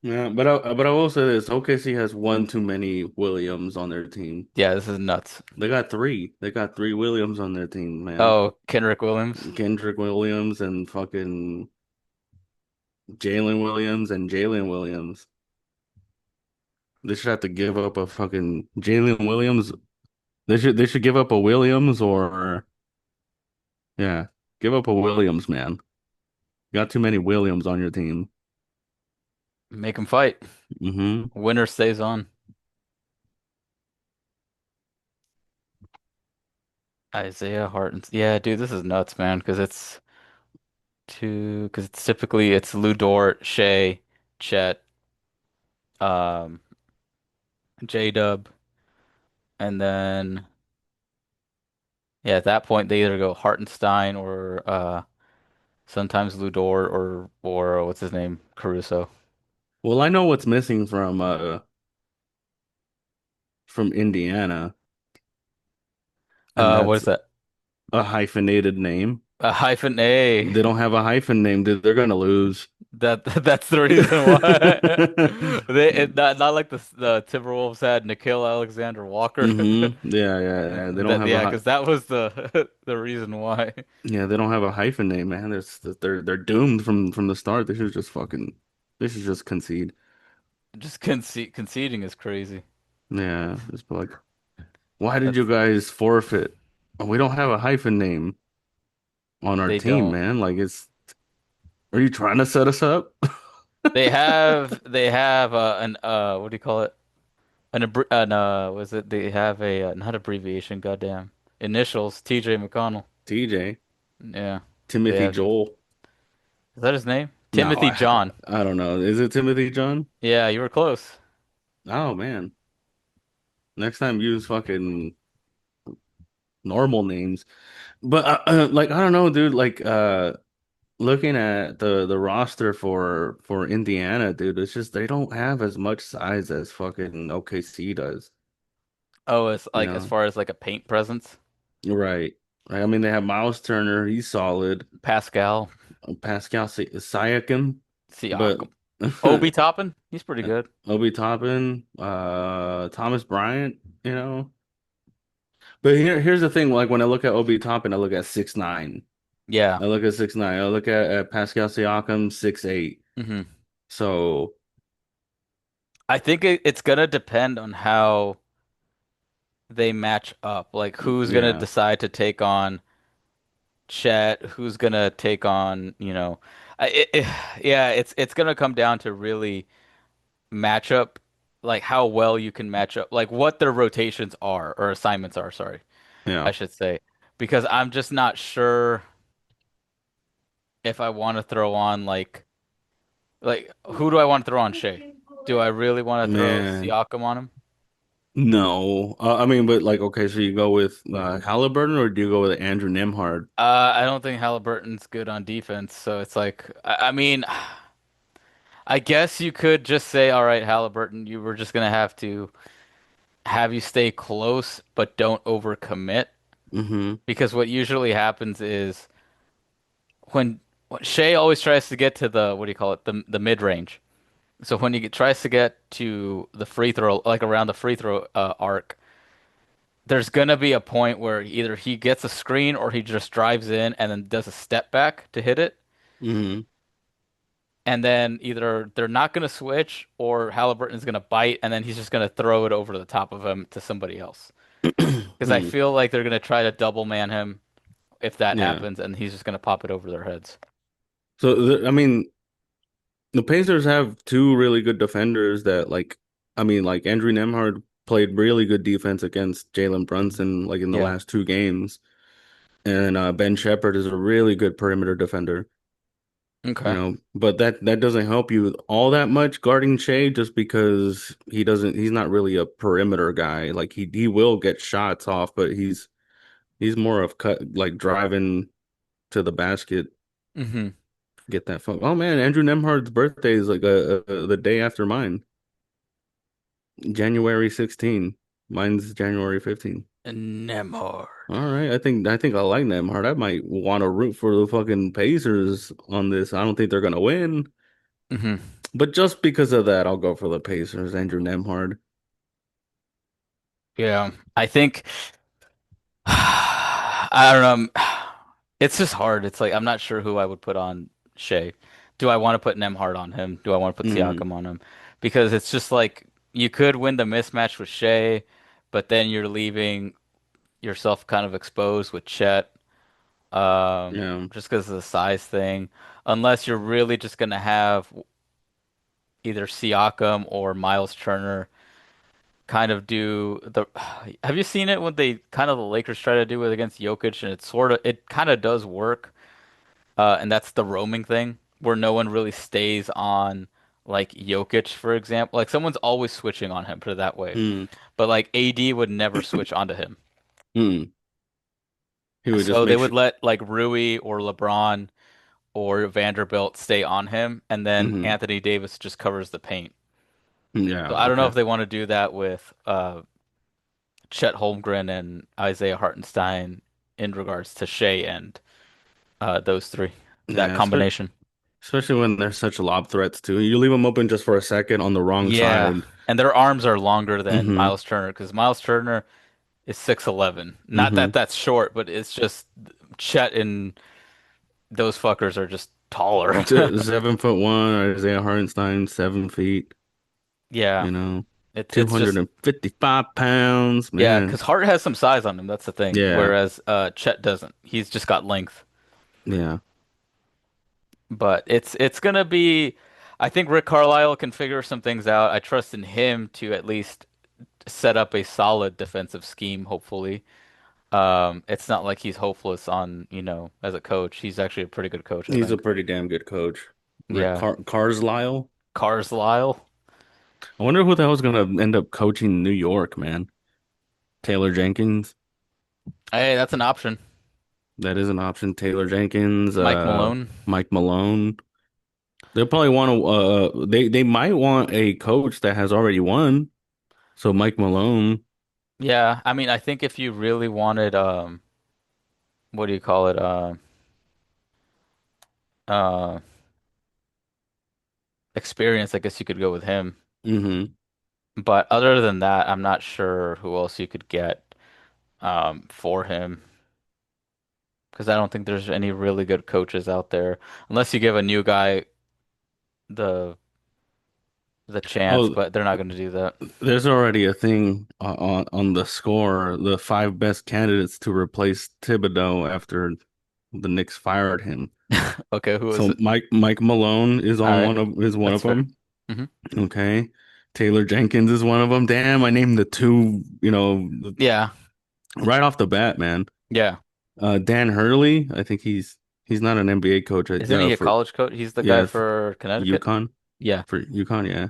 Speaker 1: Yeah, but I will say this: OKC has one too many Williams on their team.
Speaker 2: Yeah, this is nuts.
Speaker 1: They got three. They got three Williams on their team, man.
Speaker 2: Oh, Kenrick Williams.
Speaker 1: Kendrick Williams and fucking Jalen Williams and Jalen Williams. They should have to give up a fucking Jalen Williams. They should give up a Williams or yeah, give up a Williams, man. You got too many Williams on your team.
Speaker 2: Make him fight.
Speaker 1: hmm
Speaker 2: Winner stays on. Isaiah Harton. Yeah, dude, this is nuts, man. Because it's typically it's Lou Dort, Shea, Chet, um, J-Dub, and then yeah, at that point they either go Hartenstein or sometimes Lou Dort or what's his name, Caruso.
Speaker 1: Well, I know what's missing from Indiana, and
Speaker 2: What
Speaker 1: that's
Speaker 2: is that?
Speaker 1: a hyphenated name.
Speaker 2: A hyphen A.
Speaker 1: They don't have a hyphen name, dude. They're gonna lose.
Speaker 2: That's the reason why not like the Timberwolves had Nickeil Alexander Walker.
Speaker 1: Yeah, yeah, yeah. They don't
Speaker 2: That
Speaker 1: have a
Speaker 2: yeah, because that was the the reason why.
Speaker 1: yeah, they don't have a hyphen name, man. They're doomed from the start. They should just concede.
Speaker 2: Just conceding is crazy.
Speaker 1: Yeah, just be like, why did you
Speaker 2: That's
Speaker 1: guys forfeit? Oh, we don't have a hyphen name on our
Speaker 2: they
Speaker 1: team,
Speaker 2: don't.
Speaker 1: man. Like are you trying to set us up?
Speaker 2: They have an what do you call it? Was it they have a not abbreviation, goddamn. Initials, TJ McConnell.
Speaker 1: TJ,
Speaker 2: Yeah. They
Speaker 1: Timothy
Speaker 2: have is
Speaker 1: Joel.
Speaker 2: that his name?
Speaker 1: No,
Speaker 2: Timothy John.
Speaker 1: I don't know. Is it Timothy John?
Speaker 2: Yeah, you were close.
Speaker 1: Oh man. Next time use fucking normal names. But like I don't know, dude. Like looking at the roster for Indiana, dude, it's just they don't have as much size as fucking OKC does.
Speaker 2: Oh, it's
Speaker 1: You
Speaker 2: like as
Speaker 1: know,
Speaker 2: far as like a paint presence.
Speaker 1: right? I mean, they have Miles Turner, he's solid.
Speaker 2: Pascal,
Speaker 1: Pascal Siakam, but
Speaker 2: Siakam. Obi Toppin, he's pretty good.
Speaker 1: Obi Toppin, Thomas Bryant, you know. But here's the thing: like when I look at Obi Toppin, I look at 6'9".
Speaker 2: Yeah.
Speaker 1: I look at 6'9". I look at Pascal Siakam 6'8".
Speaker 2: hmm
Speaker 1: So
Speaker 2: I think it's gonna depend on how they match up. Like who's gonna
Speaker 1: yeah,
Speaker 2: decide to take on Chet, who's gonna take on, yeah, it's gonna come down to really matchup, like how well you can match up, like what their rotations are or assignments are, sorry,
Speaker 1: yeah.
Speaker 2: I should say. Because I'm just not sure if I want to throw on like who do I want to throw on Shea? Do I really want to throw
Speaker 1: Man,
Speaker 2: Siakam on him?
Speaker 1: no. I mean, but like, okay, so you go with Halliburton or do you go with Andrew Nemhard?
Speaker 2: I don't think Halliburton's good on defense, so it's like I mean, I guess you could just say, all right, Halliburton, you were just gonna have to have you stay close, but don't overcommit.
Speaker 1: hmm
Speaker 2: Because what usually happens is when Shea always tries to get to the what do you call it, the mid range. So when tries to get to the free throw, like around the free throw arc, there's gonna be a point where either he gets a screen or he just drives in and then does a step back to hit it.
Speaker 1: hmm
Speaker 2: And then either they're not going to switch or Halliburton's going to bite and then he's just going to throw it over the top of him to somebody else. Because I
Speaker 1: Hmm.
Speaker 2: feel like they're going to try to double man him if that
Speaker 1: Yeah.
Speaker 2: happens, and he's just gonna pop it over their heads.
Speaker 1: So I mean, the Pacers have two really good defenders that I mean, like Andrew Nemhard played really good defense against Jalen Brunson like in the
Speaker 2: Yeah.
Speaker 1: last two games, and Ben Shepherd is a really good perimeter defender.
Speaker 2: Okay.
Speaker 1: But that doesn't help you all that much guarding Shea just because he's not really a perimeter guy. Like he will get shots off, but he's more of cut like driving to the basket,
Speaker 2: Hmm.
Speaker 1: get that fun. Oh man, Andrew Nemhard's birthday is like the day after mine, January 16. Mine's January 15.
Speaker 2: Nemhard.
Speaker 1: All right, I think I like Nemhard. I might want to root for the fucking Pacers on this. I don't think they're gonna win,
Speaker 2: Hmm.
Speaker 1: but just because of that, I'll go for the Pacers. Andrew Nemhard.
Speaker 2: Yeah. I think I don't know. It's just hard. It's like I'm not sure who I would put on Shea. Do I want to put Nemhard on him? Do I want to put
Speaker 1: Mm,
Speaker 2: Siakam on him? Because it's just like you could win the mismatch with Shea, but then you're leaving yourself kind of exposed with Chet,
Speaker 1: yeah,
Speaker 2: just because of the size thing. Unless you're really just gonna have either Siakam or Miles Turner kind of do the. Have you seen it when they kind of the Lakers try to do it against Jokic, and it kind of does work. And that's the roaming thing where no one really stays on like Jokic, for example. Like someone's always switching on him, put it that way.
Speaker 1: mm,
Speaker 2: But like AD would never switch onto him.
Speaker 1: mm. He would just
Speaker 2: So they
Speaker 1: make
Speaker 2: would
Speaker 1: sure.
Speaker 2: let like Rui or LeBron or Vanderbilt stay on him, and then
Speaker 1: Hmm.
Speaker 2: Anthony Davis just covers the paint.
Speaker 1: Yeah,
Speaker 2: So I don't know
Speaker 1: okay.
Speaker 2: if they want to do that with Chet Holmgren and Isaiah Hartenstein in regards to Shea and those three, that
Speaker 1: Yeah,
Speaker 2: combination.
Speaker 1: especially when they're such lob threats too. You leave them open just for a second on the wrong
Speaker 2: Yeah.
Speaker 1: side.
Speaker 2: And their arms are longer than
Speaker 1: Hmm.
Speaker 2: Miles Turner because Miles Turner is 6'11". Not that
Speaker 1: Hmm.
Speaker 2: that's short, but it's just Chet and those fuckers are just taller.
Speaker 1: 7 foot one, Isaiah Hartenstein, 7 feet,
Speaker 2: Yeah. It's just
Speaker 1: 255 pounds,
Speaker 2: yeah,
Speaker 1: man.
Speaker 2: because Hart has some size on him. That's the thing.
Speaker 1: Yeah,
Speaker 2: Whereas Chet doesn't. He's just got length.
Speaker 1: yeah.
Speaker 2: But it's gonna be. I think Rick Carlisle can figure some things out. I trust in him to at least set up a solid defensive scheme, hopefully. It's not like he's hopeless on, as a coach. He's actually a pretty good coach, I
Speaker 1: He's a
Speaker 2: think.
Speaker 1: pretty damn good coach. Rick
Speaker 2: Yeah.
Speaker 1: Carlisle.
Speaker 2: Carlisle.
Speaker 1: I wonder who the hell's gonna end up coaching New York, man. Taylor Jenkins.
Speaker 2: Hey, that's an option.
Speaker 1: That is an option. Taylor Jenkins,
Speaker 2: Mike Malone.
Speaker 1: Mike Malone. They'll probably want to. They might want a coach that has already won. So Mike Malone.
Speaker 2: Yeah, I mean, I think if you really wanted, what do you call it? Uh, experience, I guess you could go with him.
Speaker 1: Hmm.
Speaker 2: But other than that, I'm not sure who else you could get, for him. Because I don't think there's any really good coaches out there, unless you give a new guy the the chance,
Speaker 1: Oh,
Speaker 2: but they're not going to do that.
Speaker 1: there's already a thing on the score. The five best candidates to replace Thibodeau after the Knicks fired him.
Speaker 2: Okay, who is
Speaker 1: So
Speaker 2: it?
Speaker 1: Mike Malone
Speaker 2: All right,
Speaker 1: is one
Speaker 2: that's
Speaker 1: of
Speaker 2: fair.
Speaker 1: them.
Speaker 2: Hmm.
Speaker 1: Okay. Taylor Jenkins is one of them. Damn, I named the two,
Speaker 2: Yeah,
Speaker 1: right off the bat, man.
Speaker 2: yeah.
Speaker 1: Dan Hurley, I think he's not an NBA coach.
Speaker 2: Isn't he a
Speaker 1: For
Speaker 2: college coach? He's the guy
Speaker 1: yeah,
Speaker 2: for Connecticut.
Speaker 1: UConn
Speaker 2: Yeah,
Speaker 1: for UConn, yeah.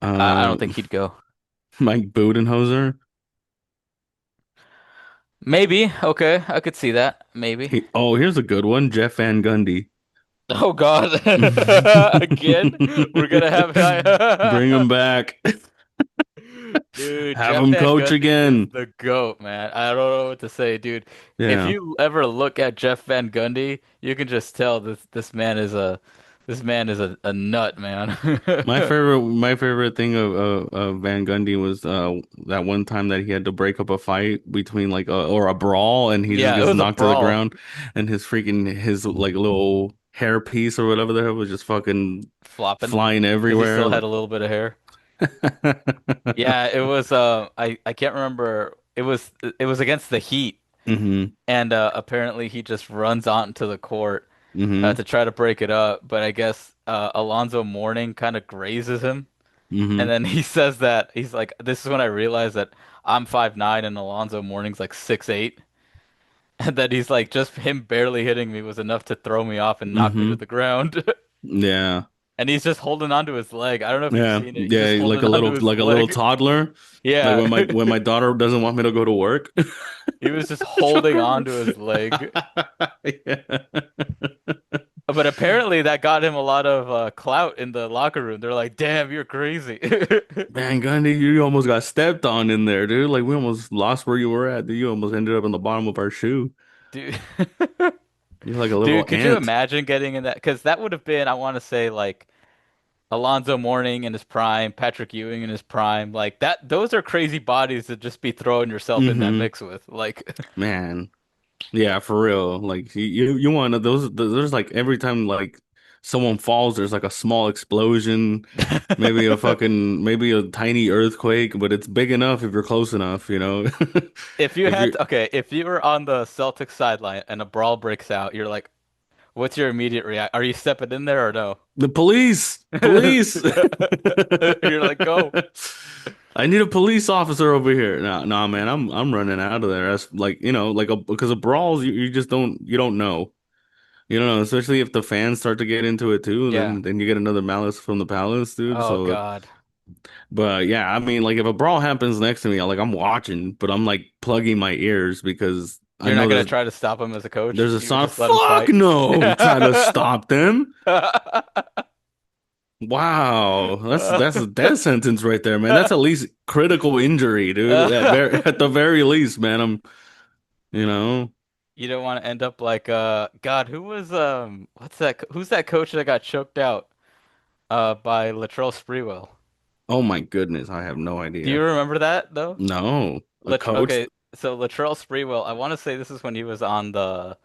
Speaker 2: I don't think
Speaker 1: Um,
Speaker 2: he'd go.
Speaker 1: Mike Budenholzer.
Speaker 2: Maybe. Okay, I could see that. Maybe.
Speaker 1: Here's a good one. Jeff Van Gundy.
Speaker 2: Oh God. Again? We're gonna have
Speaker 1: Bring him back.
Speaker 2: Dude,
Speaker 1: Have
Speaker 2: Jeff
Speaker 1: him
Speaker 2: Van
Speaker 1: coach
Speaker 2: Gundy is
Speaker 1: again.
Speaker 2: the GOAT, man. I don't know what to say, dude. If
Speaker 1: Yeah.
Speaker 2: you ever look at Jeff Van Gundy, you can just tell this man is a nut, man.
Speaker 1: My favorite thing of Van Gundy was that one time that he had to break up a fight between or a brawl and he just
Speaker 2: Yeah, it
Speaker 1: gets
Speaker 2: was a
Speaker 1: knocked to the
Speaker 2: brawl.
Speaker 1: ground and his like little hair piece or whatever the hell was just fucking
Speaker 2: Flopping
Speaker 1: flying
Speaker 2: because he
Speaker 1: everywhere.
Speaker 2: still had a little bit of hair. Yeah, it was I can't remember. It was against the Heat.
Speaker 1: Mm-hmm.
Speaker 2: and apparently he just runs onto the court
Speaker 1: Mm-hmm.
Speaker 2: to try to break it up, but I guess Alonzo Mourning kind of grazes him, and
Speaker 1: Mm-hmm.
Speaker 2: then he says that he's like, "This is when I realized that I'm 5'9" and Alonzo Mourning's like 6'8," and that he's like, just him barely hitting me was enough to throw me off and knock me to
Speaker 1: Mm-hmm.
Speaker 2: the ground.
Speaker 1: Yeah.
Speaker 2: And he's just holding onto his leg. I don't know if you've
Speaker 1: Yeah.
Speaker 2: seen it. He's just
Speaker 1: Yeah.
Speaker 2: holding onto his
Speaker 1: Like a little
Speaker 2: leg.
Speaker 1: toddler. Like
Speaker 2: Yeah.
Speaker 1: when my daughter doesn't want me to go to work.
Speaker 2: He was just
Speaker 1: Chuck
Speaker 2: holding
Speaker 1: her.
Speaker 2: onto his leg.
Speaker 1: Yeah.
Speaker 2: But apparently that got him a lot of clout in the locker room. They're like, "Damn, you're crazy."
Speaker 1: Man, Gundy, you almost got stepped on in there, dude. Like we almost lost where you were at, dude. You almost ended up in the bottom of our shoe.
Speaker 2: Dude.
Speaker 1: You're like a little
Speaker 2: Dude, could you
Speaker 1: ant.
Speaker 2: imagine getting in that? Because that would have been, I want to say, like Alonzo Mourning in his prime, Patrick Ewing in his prime. Like that, those are crazy bodies to just be throwing yourself in that
Speaker 1: Mm-hmm.
Speaker 2: mix with. Like,
Speaker 1: Man. Yeah, for real. Like you want to those there's like every time like someone falls, there's like a small explosion, maybe a tiny earthquake, but it's big enough if you're close enough, you know.
Speaker 2: if you
Speaker 1: If
Speaker 2: had
Speaker 1: you're
Speaker 2: to, okay, if you were on the Celtics sideline and a brawl breaks out, you're like, what's your immediate react? Are you stepping in there or no?
Speaker 1: the police, police.
Speaker 2: You're like, go.
Speaker 1: I need a police officer over here. Nah, man, I'm running out of there. That's like, because of brawls, you just don't know. You don't know, especially if the fans start to get into it too,
Speaker 2: Yeah.
Speaker 1: then you get another malice from the palace, dude.
Speaker 2: Oh
Speaker 1: So,
Speaker 2: God.
Speaker 1: but yeah, I mean, like if a brawl happens next to me, I'm watching, but I'm like plugging my ears because I
Speaker 2: You're not
Speaker 1: know
Speaker 2: gonna try to stop him as a coach.
Speaker 1: there's a
Speaker 2: You would
Speaker 1: sign.
Speaker 2: just let him
Speaker 1: Fuck
Speaker 2: fight.
Speaker 1: no, try to stop them. Wow, that's a death sentence right there, man. That's at least critical injury, dude. At the very least, man. You know.
Speaker 2: You don't want to end up like God, who was what's that who's that coach that got choked out by Latrell Sprewell?
Speaker 1: Oh my goodness, I have no
Speaker 2: Do you
Speaker 1: idea.
Speaker 2: remember that though?
Speaker 1: No, a
Speaker 2: Lat
Speaker 1: coach.
Speaker 2: okay, so Latrell Sprewell, I want to say this is when he was on the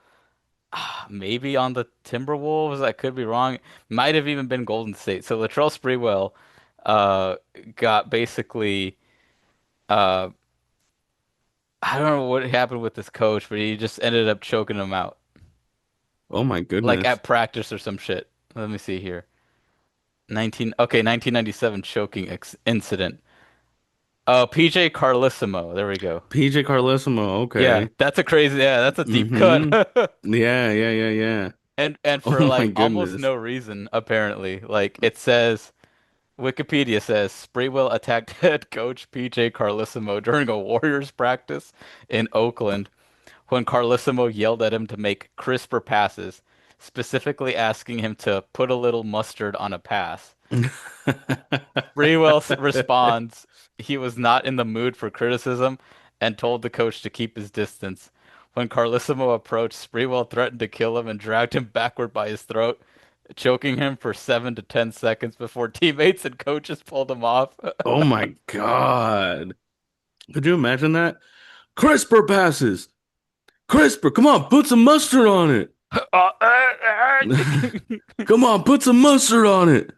Speaker 2: maybe on the Timberwolves. I could be wrong. Might have even been Golden State. So Latrell Sprewell uh got basically uh I don't know what happened with this coach, but he just ended up choking him out.
Speaker 1: Oh my
Speaker 2: Like
Speaker 1: goodness.
Speaker 2: at practice or some shit. Let me see here. 1997 choking ex incident. Oh, PJ Carlissimo. There we go.
Speaker 1: PJ Carlesimo.
Speaker 2: Yeah,
Speaker 1: Okay.
Speaker 2: that's a crazy. Yeah, that's a deep cut.
Speaker 1: Mm-hmm. Yeah, yeah, yeah, yeah.
Speaker 2: And for
Speaker 1: Oh my
Speaker 2: like almost
Speaker 1: goodness.
Speaker 2: no reason, apparently. Like it says, Wikipedia says Sprewell attacked head coach PJ Carlissimo during a Warriors practice in Oakland when Carlissimo yelled at him to make crisper passes, specifically asking him to put a little mustard on a pass. Sprewell responds he was not in the mood for criticism and told the coach to keep his distance. When Carlissimo approached, Sprewell threatened to kill him and dragged him backward by his throat, choking him for 7 to 10 seconds before teammates and coaches pulled him off.
Speaker 1: Oh my God. Could you imagine that? Crisper passes. Crisper, come on, put some mustard on it. Come on, put some mustard on it.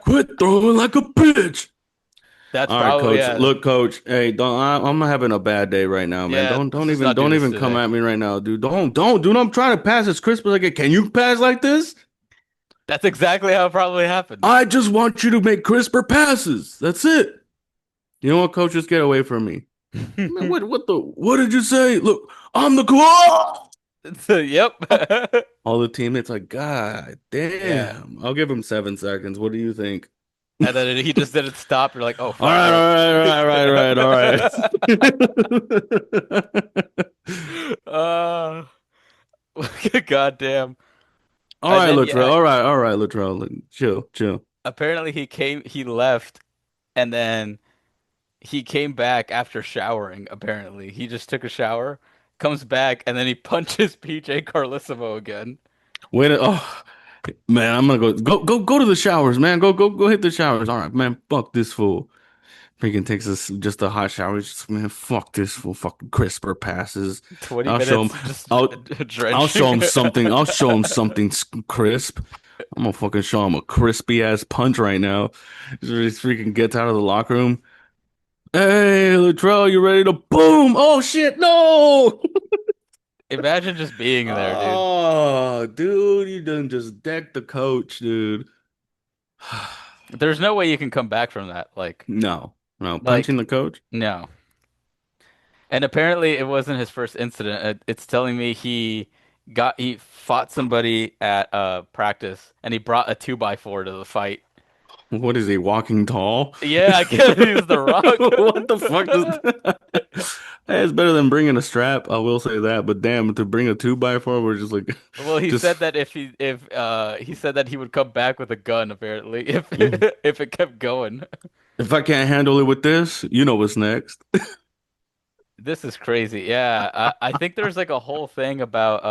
Speaker 1: Quit throwing like a bitch.
Speaker 2: That's
Speaker 1: All right,
Speaker 2: probably
Speaker 1: coach.
Speaker 2: yeah.
Speaker 1: Look, coach. Hey, I'm having a bad day right now, man.
Speaker 2: Yeah, let's just not do
Speaker 1: Don't
Speaker 2: this
Speaker 1: even come
Speaker 2: today.
Speaker 1: at me right now, dude. Dude. I'm trying to pass as crisp as I can. Can you pass like this?
Speaker 2: That's exactly how it probably happened.
Speaker 1: I just want you to make crisper passes. That's it. You know what, coach? Just get away from me. Man, what did you say? Look, I'm the coach.
Speaker 2: Yep.
Speaker 1: All the teammates like, God
Speaker 2: Yeah.
Speaker 1: damn. I'll give him 7 seconds. What do you think?
Speaker 2: And then he just didn't stop. You're like, oh
Speaker 1: All
Speaker 2: fuck,
Speaker 1: right,
Speaker 2: all right.
Speaker 1: all right.
Speaker 2: Uh, God damn.
Speaker 1: All
Speaker 2: And
Speaker 1: right,
Speaker 2: then
Speaker 1: Latrell.
Speaker 2: yeah,
Speaker 1: All right, Latrell. Chill, chill.
Speaker 2: apparently he left, and then he came back after showering. Apparently, he just took a shower, comes back, and then he punches PJ Carlissimo again.
Speaker 1: Wait, oh man, I'm gonna go to the showers, man. Go hit the showers. All right, man. Fuck this fool. Freaking takes us just a hot shower. He's just, man, fuck this fool. Fucking crisper passes.
Speaker 2: 20
Speaker 1: I'll show him.
Speaker 2: minutes just
Speaker 1: I'll I'll show
Speaker 2: drenching.
Speaker 1: him something. I'll show him something crisp. I'm gonna fucking show him a crispy ass punch right now. He freaking gets out of the locker room. Hey, Latrell, you ready to boom? Oh shit, no!
Speaker 2: Imagine just being there, dude.
Speaker 1: Oh, dude, you done just decked the coach, dude.
Speaker 2: There's no way you can come back from that.
Speaker 1: No, no, punching
Speaker 2: Like,
Speaker 1: the coach?
Speaker 2: no. And apparently it wasn't his first incident. It's telling me he fought somebody at practice and he brought a 2x4 to the fight.
Speaker 1: What is he, walking tall?
Speaker 2: Yeah, I guess he's the Rock.
Speaker 1: What the fuck does Hey, it's better than bringing a strap, I will say that, but damn, to bring a two by four, we're just like,
Speaker 2: Well, he
Speaker 1: just,
Speaker 2: said that if he said that he would come back with a gun apparently if
Speaker 1: mm,
Speaker 2: if it kept going.
Speaker 1: if I can't handle it with this, you know what's next.
Speaker 2: This is crazy. Yeah, I think there's like a whole thing about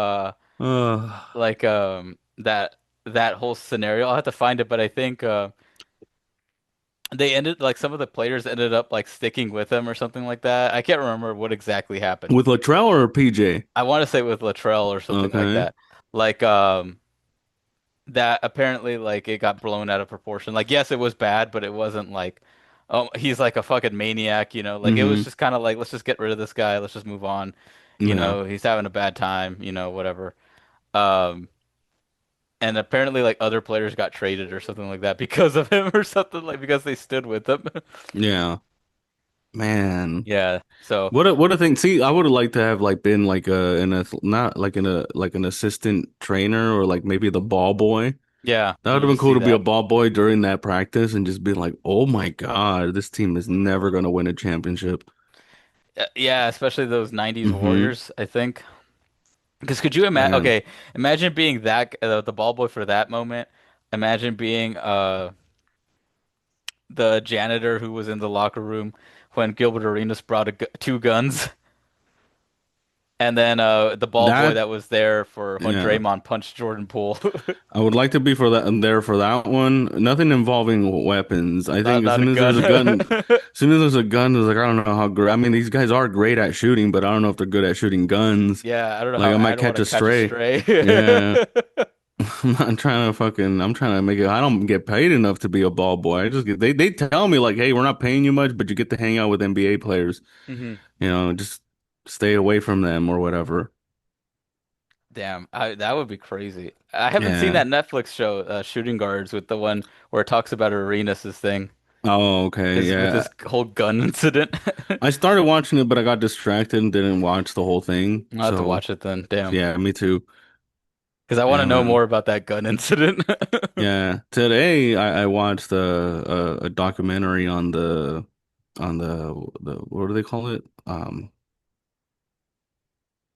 Speaker 1: Uh,
Speaker 2: like that whole scenario. I'll have to find it, but I think they ended like some of the players ended up like sticking with him or something like that. I can't remember what exactly happened.
Speaker 1: with Latrell or PJ?
Speaker 2: I want to say with Latrell or something like
Speaker 1: Okay.
Speaker 2: that. Like that apparently like it got blown out of proportion. Like yes, it was bad, but it wasn't like oh he's like a fucking maniac, you know. Like it was
Speaker 1: Mm-hmm.
Speaker 2: just kind of like let's just get rid of this guy, let's just move on. You
Speaker 1: Yeah.
Speaker 2: know, he's having a bad time, you know, whatever. Um and apparently like other players got traded or something like that because of him or something like because they stood with him.
Speaker 1: Yeah. Man.
Speaker 2: Yeah. So,
Speaker 1: What a thing. See, I would have liked to have like been like not like in a like an assistant trainer or like maybe the ball boy.
Speaker 2: yeah,
Speaker 1: That would
Speaker 2: you
Speaker 1: have been
Speaker 2: just
Speaker 1: cool
Speaker 2: see
Speaker 1: to be a
Speaker 2: that.
Speaker 1: ball boy during that practice and just be like, "Oh my God, this team is never gonna win a championship."
Speaker 2: Yeah, especially those 90s
Speaker 1: Mm-hmm.
Speaker 2: Warriors, I think. Because could you imagine?
Speaker 1: Man.
Speaker 2: Okay, imagine being that the ball boy for that moment. Imagine being the janitor who was in the locker room when Gilbert Arenas brought two guns, and then the ball boy
Speaker 1: That
Speaker 2: that was there for when
Speaker 1: yeah.
Speaker 2: Draymond punched Jordan Poole.
Speaker 1: I would like to be for that there for that one. Nothing involving weapons. I think as
Speaker 2: Not a
Speaker 1: soon as there's
Speaker 2: gun.
Speaker 1: a gun, as soon as there's a gun, it's like I don't know how great. I mean, these guys are great at shooting, but I don't know if they're good at shooting guns.
Speaker 2: Yeah, I don't know
Speaker 1: Like
Speaker 2: how
Speaker 1: I
Speaker 2: I
Speaker 1: might
Speaker 2: don't want
Speaker 1: catch
Speaker 2: to
Speaker 1: a
Speaker 2: catch a
Speaker 1: stray.
Speaker 2: stray.
Speaker 1: Yeah. I'm not trying to fucking. I'm trying to make it. I don't get paid enough to be a ball boy. I just get. They tell me like, hey, we're not paying you much, but you get to hang out with NBA players.
Speaker 2: hmm
Speaker 1: You know, just stay away from them or whatever.
Speaker 2: Damn, that would be crazy. I haven't seen
Speaker 1: Yeah.
Speaker 2: that Netflix show, Shooting Guards, with the one where it talks about Arenas' thing,
Speaker 1: Oh, okay.
Speaker 2: his with
Speaker 1: Yeah.
Speaker 2: his whole gun incident.
Speaker 1: I started watching it, but I got distracted and didn't watch the whole thing.
Speaker 2: I'll have to
Speaker 1: So
Speaker 2: watch it then. Damn,
Speaker 1: yeah, me too.
Speaker 2: because I want to
Speaker 1: Yeah,
Speaker 2: know
Speaker 1: man.
Speaker 2: more about that gun incident.
Speaker 1: Yeah. Today I watched a documentary on the what do they call it?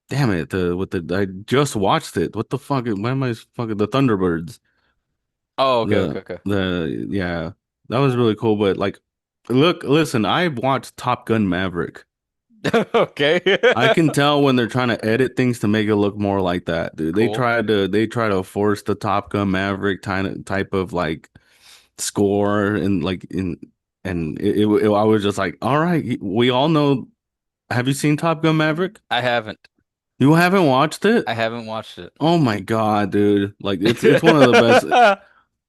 Speaker 1: Damn it, the with the I just watched it. What the fuck? Why am I fucking the Thunderbirds?
Speaker 2: Oh, okay,
Speaker 1: The
Speaker 2: okay, okay.
Speaker 1: the yeah, that was really cool. But like, look, listen, I've watched Top Gun Maverick.
Speaker 2: Okay.
Speaker 1: I can tell when they're trying to edit things to make it look more like that, dude.
Speaker 2: Cool.
Speaker 1: They try to force the Top Gun Maverick type of like score and like in and I was just like, all right, we all know. Have you seen Top Gun Maverick?
Speaker 2: I haven't.
Speaker 1: You haven't watched it?
Speaker 2: I haven't watched it.
Speaker 1: Oh my God, dude. Like it's one of the best.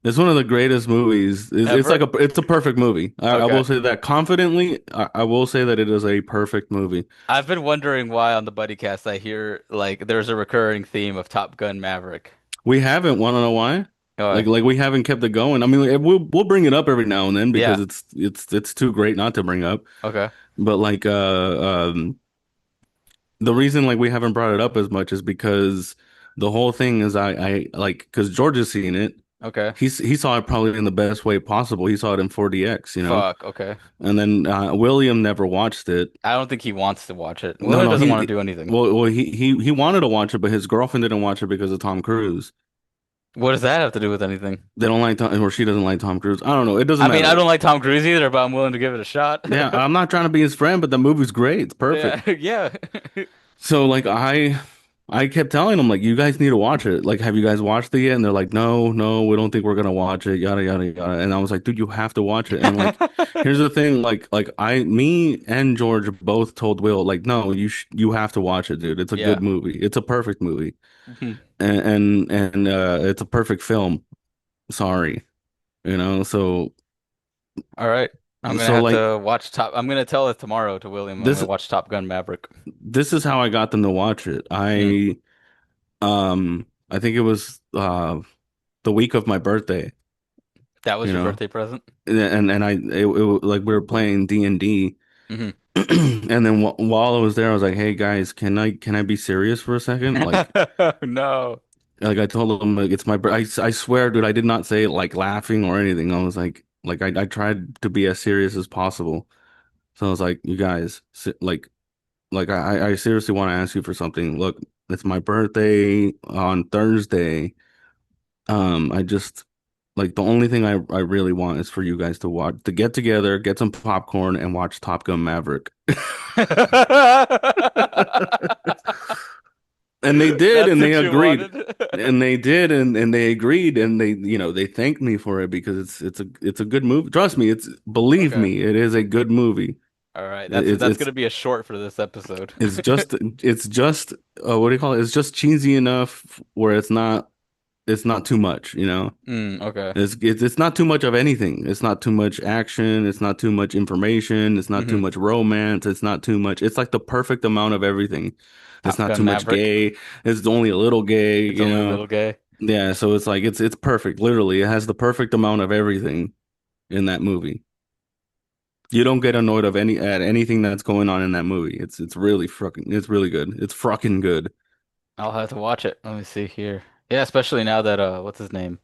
Speaker 1: It's one of the greatest movies. It's like
Speaker 2: Ever?
Speaker 1: it's a perfect movie. I
Speaker 2: Okay.
Speaker 1: will say that confidently. I will say that it is a perfect movie.
Speaker 2: I've been wondering why on the Buddycast I hear like there's a recurring theme of Top Gun Maverick.
Speaker 1: We haven't. Want to know why?
Speaker 2: Oh,
Speaker 1: Like we haven't kept it going. I mean, we'll bring it up every now and then because
Speaker 2: yeah.
Speaker 1: it's too great not to bring up.
Speaker 2: Okay.
Speaker 1: But like the reason like we haven't brought it up as much is because the whole thing is I like because George has seen it.
Speaker 2: Okay.
Speaker 1: He saw it probably in the best way possible. He saw it in 4DX, you know.
Speaker 2: Fuck. Okay.
Speaker 1: And then William never watched it.
Speaker 2: I don't think he wants to watch it.
Speaker 1: No,
Speaker 2: William
Speaker 1: no,
Speaker 2: doesn't want to do anything.
Speaker 1: he wanted to watch it, but his girlfriend didn't watch it because of Tom Cruise.
Speaker 2: What does that have to do with anything?
Speaker 1: They don't like Tom, or she doesn't like Tom Cruise. I don't know. It doesn't
Speaker 2: I mean, I
Speaker 1: matter.
Speaker 2: don't like Tom Cruise either, but I'm willing to give it a shot.
Speaker 1: Yeah, I'm not trying to be his friend, but the movie's great. It's
Speaker 2: Yeah,
Speaker 1: perfect.
Speaker 2: yeah.
Speaker 1: So like I kept telling them like you guys need to watch it. Like, have you guys watched it yet? And they're like, no, no, we don't think we're gonna watch it. Yada yada yada. And I was like, dude, you have to watch it. And like, here's the thing, me and George both told Will like, no, you have to watch it, dude. It's a good
Speaker 2: Yeah.
Speaker 1: movie. It's a perfect movie,
Speaker 2: Mhm.
Speaker 1: and it's a perfect film. Sorry, you know. So
Speaker 2: All right. I'm gonna
Speaker 1: So
Speaker 2: have
Speaker 1: like
Speaker 2: to watch Top. I'm gonna tell it tomorrow to William. I'm
Speaker 1: this
Speaker 2: gonna watch Top Gun Maverick.
Speaker 1: this is how I got them to watch it.
Speaker 2: Mm.
Speaker 1: I think it was the week of my birthday,
Speaker 2: That was
Speaker 1: you
Speaker 2: your
Speaker 1: know.
Speaker 2: birthday present?
Speaker 1: And like we were playing D&D
Speaker 2: Hmm.
Speaker 1: and then while I was there I was like, "Hey guys, can I be serious for a second?"
Speaker 2: No.
Speaker 1: Like I told them like it's my I swear, dude, I did not say it like laughing or anything. I was like I tried to be as serious as possible. So I was like, "You guys, I seriously want to ask you for something. Look, it's my birthday on Thursday. I just like the only thing I really want is for you guys to watch to get together, get some popcorn, and watch Top Gun Maverick." And they did,
Speaker 2: That's
Speaker 1: and they
Speaker 2: what you
Speaker 1: agreed.
Speaker 2: wanted?
Speaker 1: And they did, and they agreed, and they thanked me for it because it's a good movie. Trust me, believe
Speaker 2: Okay.
Speaker 1: me, it is a good movie.
Speaker 2: All right.
Speaker 1: It, it's
Speaker 2: That's
Speaker 1: it's
Speaker 2: gonna be a short for this episode.
Speaker 1: it's just it's just what do you call it? It's just cheesy enough where it's not too much, you know.
Speaker 2: Okay.
Speaker 1: It's not too much of anything. It's not too much action. It's not too much information. It's not too
Speaker 2: Hmm.
Speaker 1: much romance. It's not too much. It's like the perfect amount of everything. It's
Speaker 2: Top
Speaker 1: not
Speaker 2: Gun
Speaker 1: too much
Speaker 2: Maverick.
Speaker 1: gay. It's only a little gay,
Speaker 2: It's
Speaker 1: you
Speaker 2: only a
Speaker 1: know.
Speaker 2: little gay.
Speaker 1: Yeah, so it's like it's perfect. Literally, it has the perfect amount of everything in that movie. You don't get annoyed at anything that's going on in that movie. It's really good. It's fucking good.
Speaker 2: I'll have to watch it. Let me see here. Yeah, especially now that what's his name?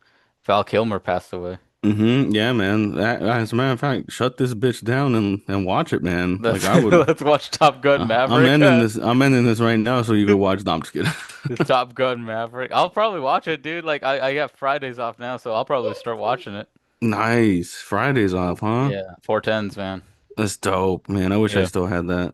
Speaker 2: Val Kilmer passed away.
Speaker 1: Yeah, man. As a matter of fact, shut this bitch down and watch it, man. Like
Speaker 2: Let's
Speaker 1: I would.
Speaker 2: let's watch Top Gun
Speaker 1: I'm
Speaker 2: Maverick.
Speaker 1: ending this. I'm ending this right now, so you can watch. No, I'm just kidding.
Speaker 2: This Top Gun Maverick. I'll probably watch it, dude. Like I got Fridays off now, so I'll probably start watching it.
Speaker 1: Nice. Friday's off, huh?
Speaker 2: Yeah, 410s, man.
Speaker 1: That's dope, man. I wish I
Speaker 2: Yeah.
Speaker 1: still had that.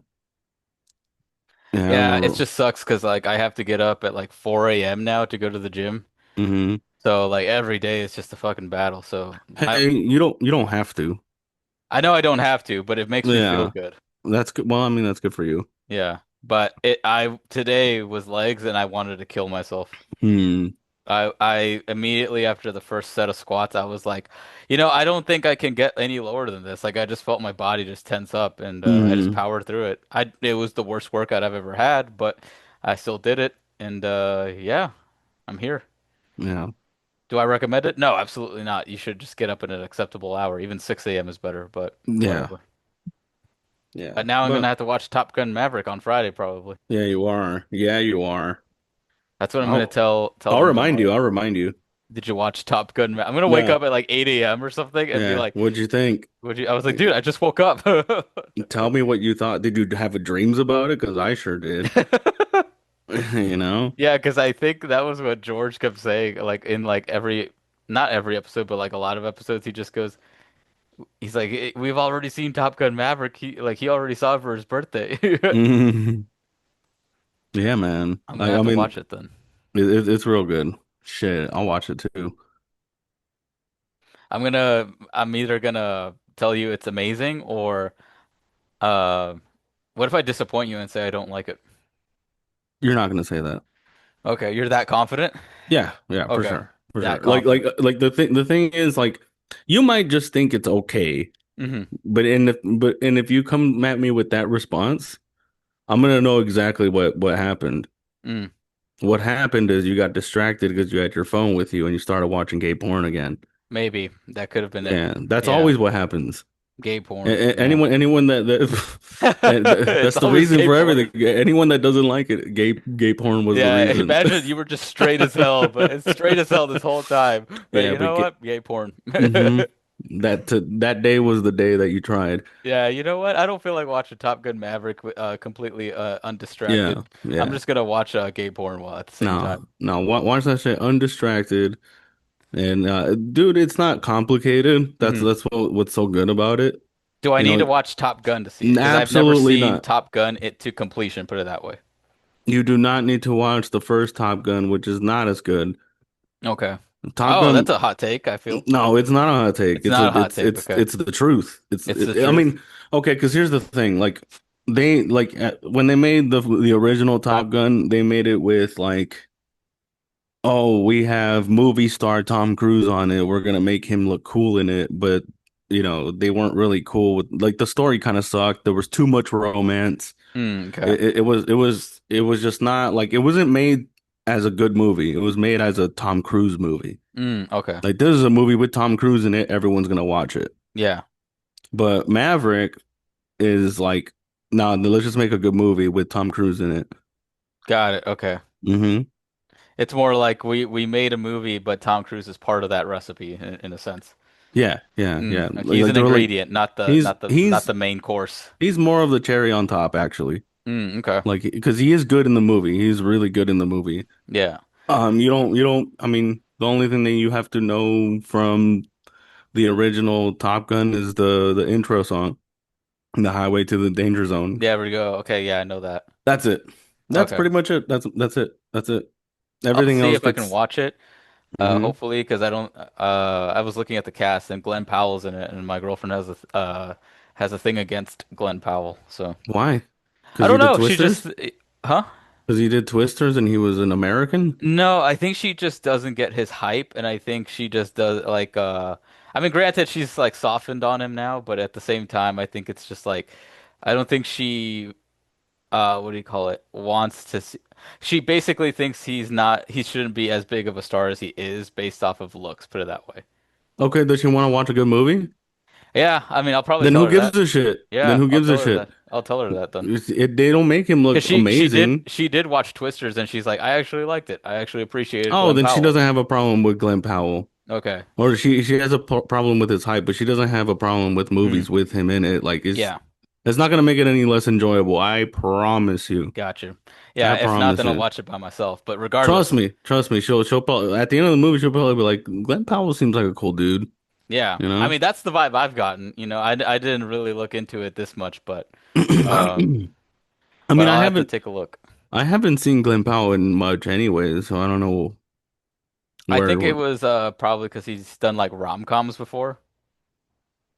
Speaker 1: Yeah, I
Speaker 2: Yeah, it
Speaker 1: remember.
Speaker 2: just sucks because like I have to get up at like 4 a.m. now to go to the gym.
Speaker 1: hmm
Speaker 2: So like every day it's just a fucking battle. So
Speaker 1: Hey, you don't have to.
Speaker 2: I know I don't have to, but it makes me feel
Speaker 1: Yeah,
Speaker 2: good.
Speaker 1: that's good. Well, I mean, that's good for you.
Speaker 2: Yeah. But it I today was legs and I wanted to kill myself.
Speaker 1: Hmm.
Speaker 2: I immediately after the first set of squats, I was like, I don't think I can get any lower than this. Like I just felt my body just tense up and I just
Speaker 1: Hmm.
Speaker 2: powered through it. It was the worst workout I've ever had, but I still did it and yeah, I'm here.
Speaker 1: Yeah.
Speaker 2: Do I recommend it? No, absolutely not. You should just get up at an acceptable hour. Even 6 a.m. is better, but
Speaker 1: Yeah.
Speaker 2: whatever.
Speaker 1: Yeah.
Speaker 2: But now I'm gonna
Speaker 1: But
Speaker 2: have to watch Top Gun Maverick on Friday probably.
Speaker 1: yeah, you are. Yeah, you are.
Speaker 2: That's what I'm gonna
Speaker 1: I'll
Speaker 2: tell
Speaker 1: I'll
Speaker 2: them
Speaker 1: remind you.
Speaker 2: tomorrow.
Speaker 1: I'll remind you.
Speaker 2: Did you watch Top Gun? I'm gonna wake
Speaker 1: Yeah.
Speaker 2: up at like 8 a.m. or something and be
Speaker 1: Yeah.
Speaker 2: like,
Speaker 1: What'd you think?
Speaker 2: "Would you?" I was like, "Dude, I just woke up."
Speaker 1: Tell me what you thought. Did you have dreams about it? Because I sure did. You know?
Speaker 2: Yeah, because I think that was what George kept saying, like in like not every episode, but like a lot of episodes, he just goes, he's like, We've already seen Top Gun Maverick. He already saw it for his birthday."
Speaker 1: Yeah, man.
Speaker 2: I'm gonna
Speaker 1: I
Speaker 2: have to
Speaker 1: mean,
Speaker 2: watch it then.
Speaker 1: it's real good. Shit, I'll watch it too.
Speaker 2: I'm either gonna tell you it's amazing or uh, what if I disappoint you and say I don't like it?
Speaker 1: You're not gonna say that.
Speaker 2: Okay, you're that confident?
Speaker 1: Yeah, yeah, for
Speaker 2: Okay,
Speaker 1: sure, for sure.
Speaker 2: that
Speaker 1: Like
Speaker 2: confident.
Speaker 1: the thing is like, you might just think it's okay,
Speaker 2: Hmm.
Speaker 1: but if you come at me with that response, I'm gonna know exactly what happened.
Speaker 2: Mm,
Speaker 1: What happened is you got distracted because you had your phone with you and you started watching gay porn again.
Speaker 2: maybe that could have been it.
Speaker 1: Yeah, that's
Speaker 2: Yeah,
Speaker 1: always what happens.
Speaker 2: gay porn. Yeah.
Speaker 1: Anyone that
Speaker 2: It's
Speaker 1: that's the
Speaker 2: always
Speaker 1: reason
Speaker 2: gay
Speaker 1: for
Speaker 2: porn.
Speaker 1: everything. Anyone that doesn't like it, gay porn was the
Speaker 2: Yeah,
Speaker 1: reason.
Speaker 2: imagine you were just straight as hell, but it's straight as hell this whole time. But
Speaker 1: Yeah,
Speaker 2: you
Speaker 1: but
Speaker 2: know what? Gay porn.
Speaker 1: hmm that day was the day that you tried.
Speaker 2: Yeah, you know what? I don't feel like watching Top Gun Maverick completely
Speaker 1: Yeah,
Speaker 2: undistracted. I'm
Speaker 1: yeah.
Speaker 2: just gonna watch gay porn while at the same
Speaker 1: No,
Speaker 2: time.
Speaker 1: no. Watch that shit undistracted, and dude, it's not complicated. That's
Speaker 2: Hmm.
Speaker 1: that's what's so good about it.
Speaker 2: Do I
Speaker 1: You
Speaker 2: need
Speaker 1: know,
Speaker 2: to watch Top Gun to see it? Because I've never
Speaker 1: absolutely
Speaker 2: seen
Speaker 1: not.
Speaker 2: Top Gun it to completion, put it that way.
Speaker 1: You do not need to watch the first Top Gun, which is not as good.
Speaker 2: Okay.
Speaker 1: Top
Speaker 2: Oh,
Speaker 1: Gun,
Speaker 2: that's a hot take, I feel.
Speaker 1: no, it's not a hot take.
Speaker 2: It's not a hot take, okay.
Speaker 1: It's the truth.
Speaker 2: It's the
Speaker 1: I
Speaker 2: truth.
Speaker 1: mean, okay, because here's the thing. Like when they made the original Top Gun, they made it with like, oh, we have movie star Tom Cruise on it. We're gonna make him look cool in it, but they weren't really cool with like the story kind of sucked. There was too much romance.
Speaker 2: Okay.
Speaker 1: It was just not like it wasn't made as a good movie. It was made as a Tom Cruise movie.
Speaker 2: Okay.
Speaker 1: Like this is a movie with Tom Cruise in it, everyone's gonna watch it.
Speaker 2: Yeah.
Speaker 1: But Maverick is like, nah, let's just make a good movie with Tom Cruise in it.
Speaker 2: Got it. Okay.
Speaker 1: Hmm.
Speaker 2: It's more like we made a movie, but Tom Cruise is part of that recipe in a sense.
Speaker 1: Yeah, yeah, yeah.
Speaker 2: Like he's
Speaker 1: Like
Speaker 2: an
Speaker 1: they were like,
Speaker 2: ingredient, not the
Speaker 1: he's
Speaker 2: not the not
Speaker 1: he's
Speaker 2: the main course.
Speaker 1: he's more of the cherry on top, actually.
Speaker 2: Okay.
Speaker 1: Like, because he is good in the movie. He's really good in the movie.
Speaker 2: Yeah.
Speaker 1: You don't. I mean, the only thing that you have to know from the original Top Gun is the intro song, "The Highway to the Danger Zone."
Speaker 2: There we go. Okay, yeah, I know that.
Speaker 1: That's it. That's
Speaker 2: Okay.
Speaker 1: pretty much it. That's it. That's it.
Speaker 2: I'll
Speaker 1: Everything
Speaker 2: see
Speaker 1: else
Speaker 2: if I can
Speaker 1: gets.
Speaker 2: watch it.
Speaker 1: Hmm.
Speaker 2: Hopefully, because I don't. I was looking at the cast and Glenn Powell's in it, and my girlfriend has a thing against Glenn Powell. So
Speaker 1: Why?
Speaker 2: I
Speaker 1: Because he
Speaker 2: don't
Speaker 1: did
Speaker 2: know. She
Speaker 1: Twisters.
Speaker 2: just, huh?
Speaker 1: Because he did Twisters and he was an American.
Speaker 2: No, I think she just doesn't get his hype, and I think she just does like. I mean, granted, she's like softened on him now, but at the same time, I think it's just like, I don't think she what do you call it? Wants to see. She basically thinks he shouldn't be as big of a star as he is based off of looks, put it that way.
Speaker 1: Okay, does she want to watch a good movie?
Speaker 2: Yeah, I mean, I'll probably
Speaker 1: Then
Speaker 2: tell
Speaker 1: who
Speaker 2: her
Speaker 1: gives
Speaker 2: that.
Speaker 1: a shit? Then
Speaker 2: Yeah,
Speaker 1: who
Speaker 2: I'll
Speaker 1: gives a
Speaker 2: tell her
Speaker 1: shit?
Speaker 2: that. I'll tell her that then.
Speaker 1: They don't make him look
Speaker 2: Because
Speaker 1: amazing.
Speaker 2: she did watch Twisters and she's like, I actually liked it. I actually appreciated
Speaker 1: Oh,
Speaker 2: Glenn
Speaker 1: then she
Speaker 2: Powell.
Speaker 1: doesn't have a problem with Glenn Powell.
Speaker 2: Okay.
Speaker 1: Or she has a problem with his hype, but she doesn't have a problem with
Speaker 2: Mm,
Speaker 1: movies with him in it. Like
Speaker 2: yeah,
Speaker 1: it's not gonna make it any less enjoyable. I promise you.
Speaker 2: gotcha.
Speaker 1: I
Speaker 2: Yeah, if not,
Speaker 1: promise
Speaker 2: then I'll
Speaker 1: you.
Speaker 2: watch it by myself. But regardless,
Speaker 1: Trust me. She'll probably at the end of the movie she'll probably be like, Glenn Powell seems like a cool dude,
Speaker 2: yeah.
Speaker 1: you
Speaker 2: I
Speaker 1: know?
Speaker 2: mean, that's the vibe I've gotten. I didn't really look into it this much, um,
Speaker 1: I
Speaker 2: but
Speaker 1: mean,
Speaker 2: I'll have to take a look.
Speaker 1: I haven't seen Glenn Powell in much anyway, so I don't know
Speaker 2: I think it
Speaker 1: where.
Speaker 2: was probably because he's done like rom-coms before.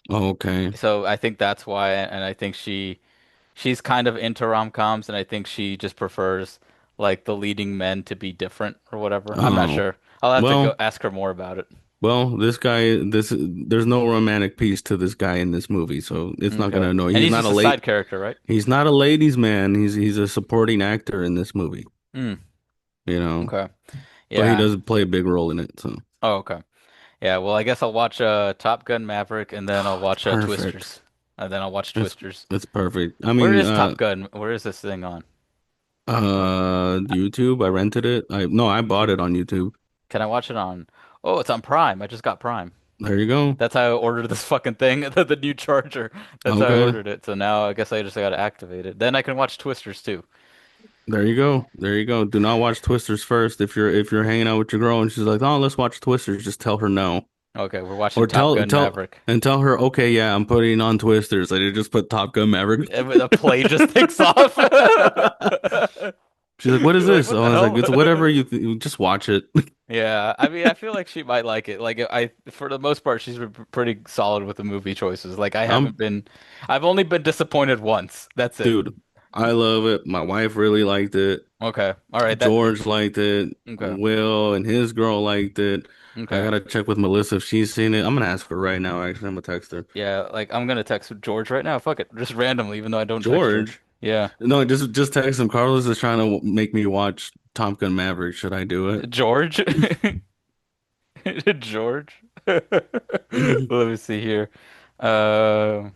Speaker 1: Oh, okay.
Speaker 2: So I think that's why, and I think she's kind of into rom-coms, and I think she just prefers like the leading men to be different or whatever. I'm not
Speaker 1: Oh,
Speaker 2: sure. I'll have to go
Speaker 1: well,
Speaker 2: ask her more about it.
Speaker 1: there's no romantic piece to this guy in this movie, so it's not
Speaker 2: Okay.
Speaker 1: gonna annoy.
Speaker 2: And he's just a side character, right?
Speaker 1: He's not a ladies' man. He's a supporting actor in this movie,
Speaker 2: Mm,
Speaker 1: you know,
Speaker 2: okay.
Speaker 1: but he
Speaker 2: Yeah.
Speaker 1: does play a big role in it. So
Speaker 2: Oh, okay. Yeah, well, I guess I'll watch Top Gun Maverick and then I'll
Speaker 1: it's
Speaker 2: watch
Speaker 1: perfect.
Speaker 2: Twisters. And then I'll watch
Speaker 1: It's
Speaker 2: Twisters.
Speaker 1: it's perfect. I
Speaker 2: Where
Speaker 1: mean,
Speaker 2: is Top Gun? Where is this thing on?
Speaker 1: YouTube. I rented it. I bought
Speaker 2: YouTube.
Speaker 1: it on YouTube.
Speaker 2: Can I watch it on? Oh, it's on Prime. I just got Prime.
Speaker 1: There you go.
Speaker 2: That's how I ordered this fucking thing, the new charger. That's how I
Speaker 1: Okay.
Speaker 2: ordered it. So now I guess I just gotta activate it. Then I can watch Twisters too.
Speaker 1: There you go. There you go. Do not watch Twisters first. If you're hanging out with your girl and she's like, "Oh, let's watch Twisters," just tell her no.
Speaker 2: Okay, we're watching
Speaker 1: Or
Speaker 2: Top
Speaker 1: tell
Speaker 2: Gun
Speaker 1: tell
Speaker 2: Maverick.
Speaker 1: and tell her, "Okay, yeah, I'm putting on Twisters." Like, just put Top Gun Maverick.
Speaker 2: The play just takes off.
Speaker 1: She's like, "What is
Speaker 2: You're like,
Speaker 1: this?"
Speaker 2: what
Speaker 1: Oh,
Speaker 2: the
Speaker 1: I was like,
Speaker 2: hell?
Speaker 1: "It's whatever you just watch it."
Speaker 2: Yeah, I mean, I feel like she might like it. Like, for the most part, she's been pretty solid with the movie choices. Like,
Speaker 1: I'm
Speaker 2: I've only been disappointed once. That's it.
Speaker 1: Dude, I love it. My wife really liked it.
Speaker 2: Okay, all right.
Speaker 1: George liked it.
Speaker 2: Okay,
Speaker 1: Will and his girl liked it. I
Speaker 2: okay.
Speaker 1: gotta check with Melissa if she's seen it. I'm gonna ask her right now, actually. I'm gonna text her.
Speaker 2: Yeah, like I'm gonna text George right now. Fuck it, just randomly, even though I don't text George.
Speaker 1: George?
Speaker 2: Yeah,
Speaker 1: No, just text him. Carlos is trying to make me watch Top Gun Maverick. Should I do it?
Speaker 2: George, George. Let me see here. Uh,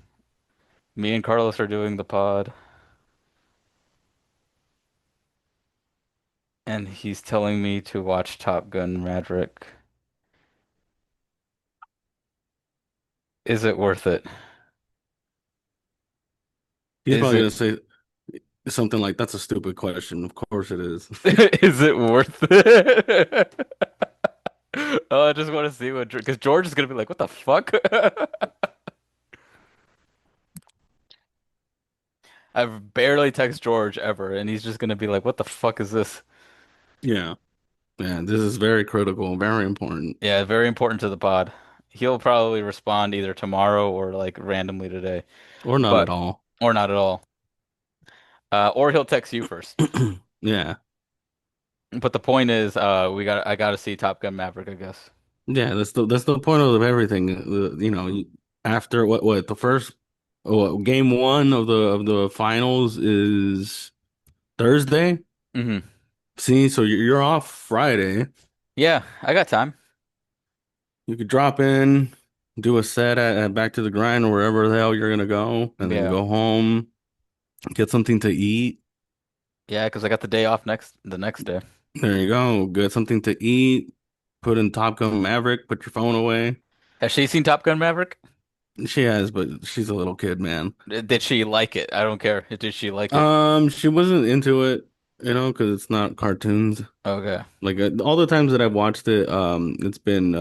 Speaker 2: Me and Carlos are doing the pod, and he's telling me to watch Top Gun Maverick. Is it worth it?
Speaker 1: He's
Speaker 2: Is
Speaker 1: probably
Speaker 2: it
Speaker 1: gonna say something like, "That's a stupid question." Of course it is.
Speaker 2: is it worth it? Oh, I just want to see what because George is gonna be like, "What the fuck?" I've barely text George ever, and he's just gonna be like, "What the fuck is this?"
Speaker 1: Yeah. Yeah, this is very critical, very important.
Speaker 2: Yeah, very important to the pod. He'll probably respond either tomorrow or like randomly today,
Speaker 1: Or not at
Speaker 2: but
Speaker 1: all.
Speaker 2: or not at all. Or he'll text you first.
Speaker 1: Yeah.
Speaker 2: But the point is, I gotta see Top Gun Maverick, I guess.
Speaker 1: Yeah, that's the point of everything. After what the first game one of the finals is Thursday.
Speaker 2: Hmm.
Speaker 1: See, so you're off Friday.
Speaker 2: Yeah, I got time.
Speaker 1: You could drop in, do a set at Back to the Grind or wherever the hell you're gonna go, and then
Speaker 2: Yeah.
Speaker 1: go home, get something to eat.
Speaker 2: Yeah, because I got the day off the next day.
Speaker 1: There you go. Get something to eat. Put in Top Gun Maverick. Put your phone away.
Speaker 2: Has she seen Top Gun Maverick?
Speaker 1: She has, but she's a little kid, man.
Speaker 2: Did she like it? I don't care. Did she like it?
Speaker 1: She wasn't into it, because it's not cartoons.
Speaker 2: Okay.
Speaker 1: Like all the times that I've watched it, it's been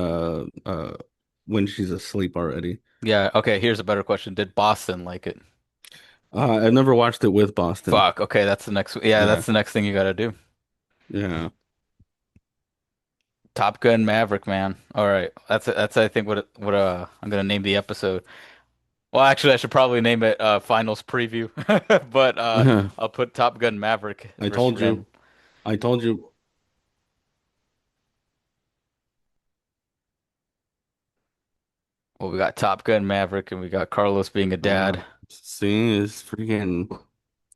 Speaker 1: when she's asleep already.
Speaker 2: Yeah, okay, here's a better question. Did Boston like it?
Speaker 1: I've never watched it with Boston.
Speaker 2: Fuck. Okay, that's the next. Yeah,
Speaker 1: Yeah,
Speaker 2: that's the next thing you gotta do.
Speaker 1: yeah.
Speaker 2: Top Gun Maverick, man. All right, that's I think what I'm gonna name the episode. Well, actually, I should probably name it Finals Preview, but I'll put Top Gun Maverick
Speaker 1: I
Speaker 2: versus
Speaker 1: told
Speaker 2: random.
Speaker 1: you. I told you.
Speaker 2: Well, we got Top Gun Maverick, and we got Carlos being a dad.
Speaker 1: See, it's freaking.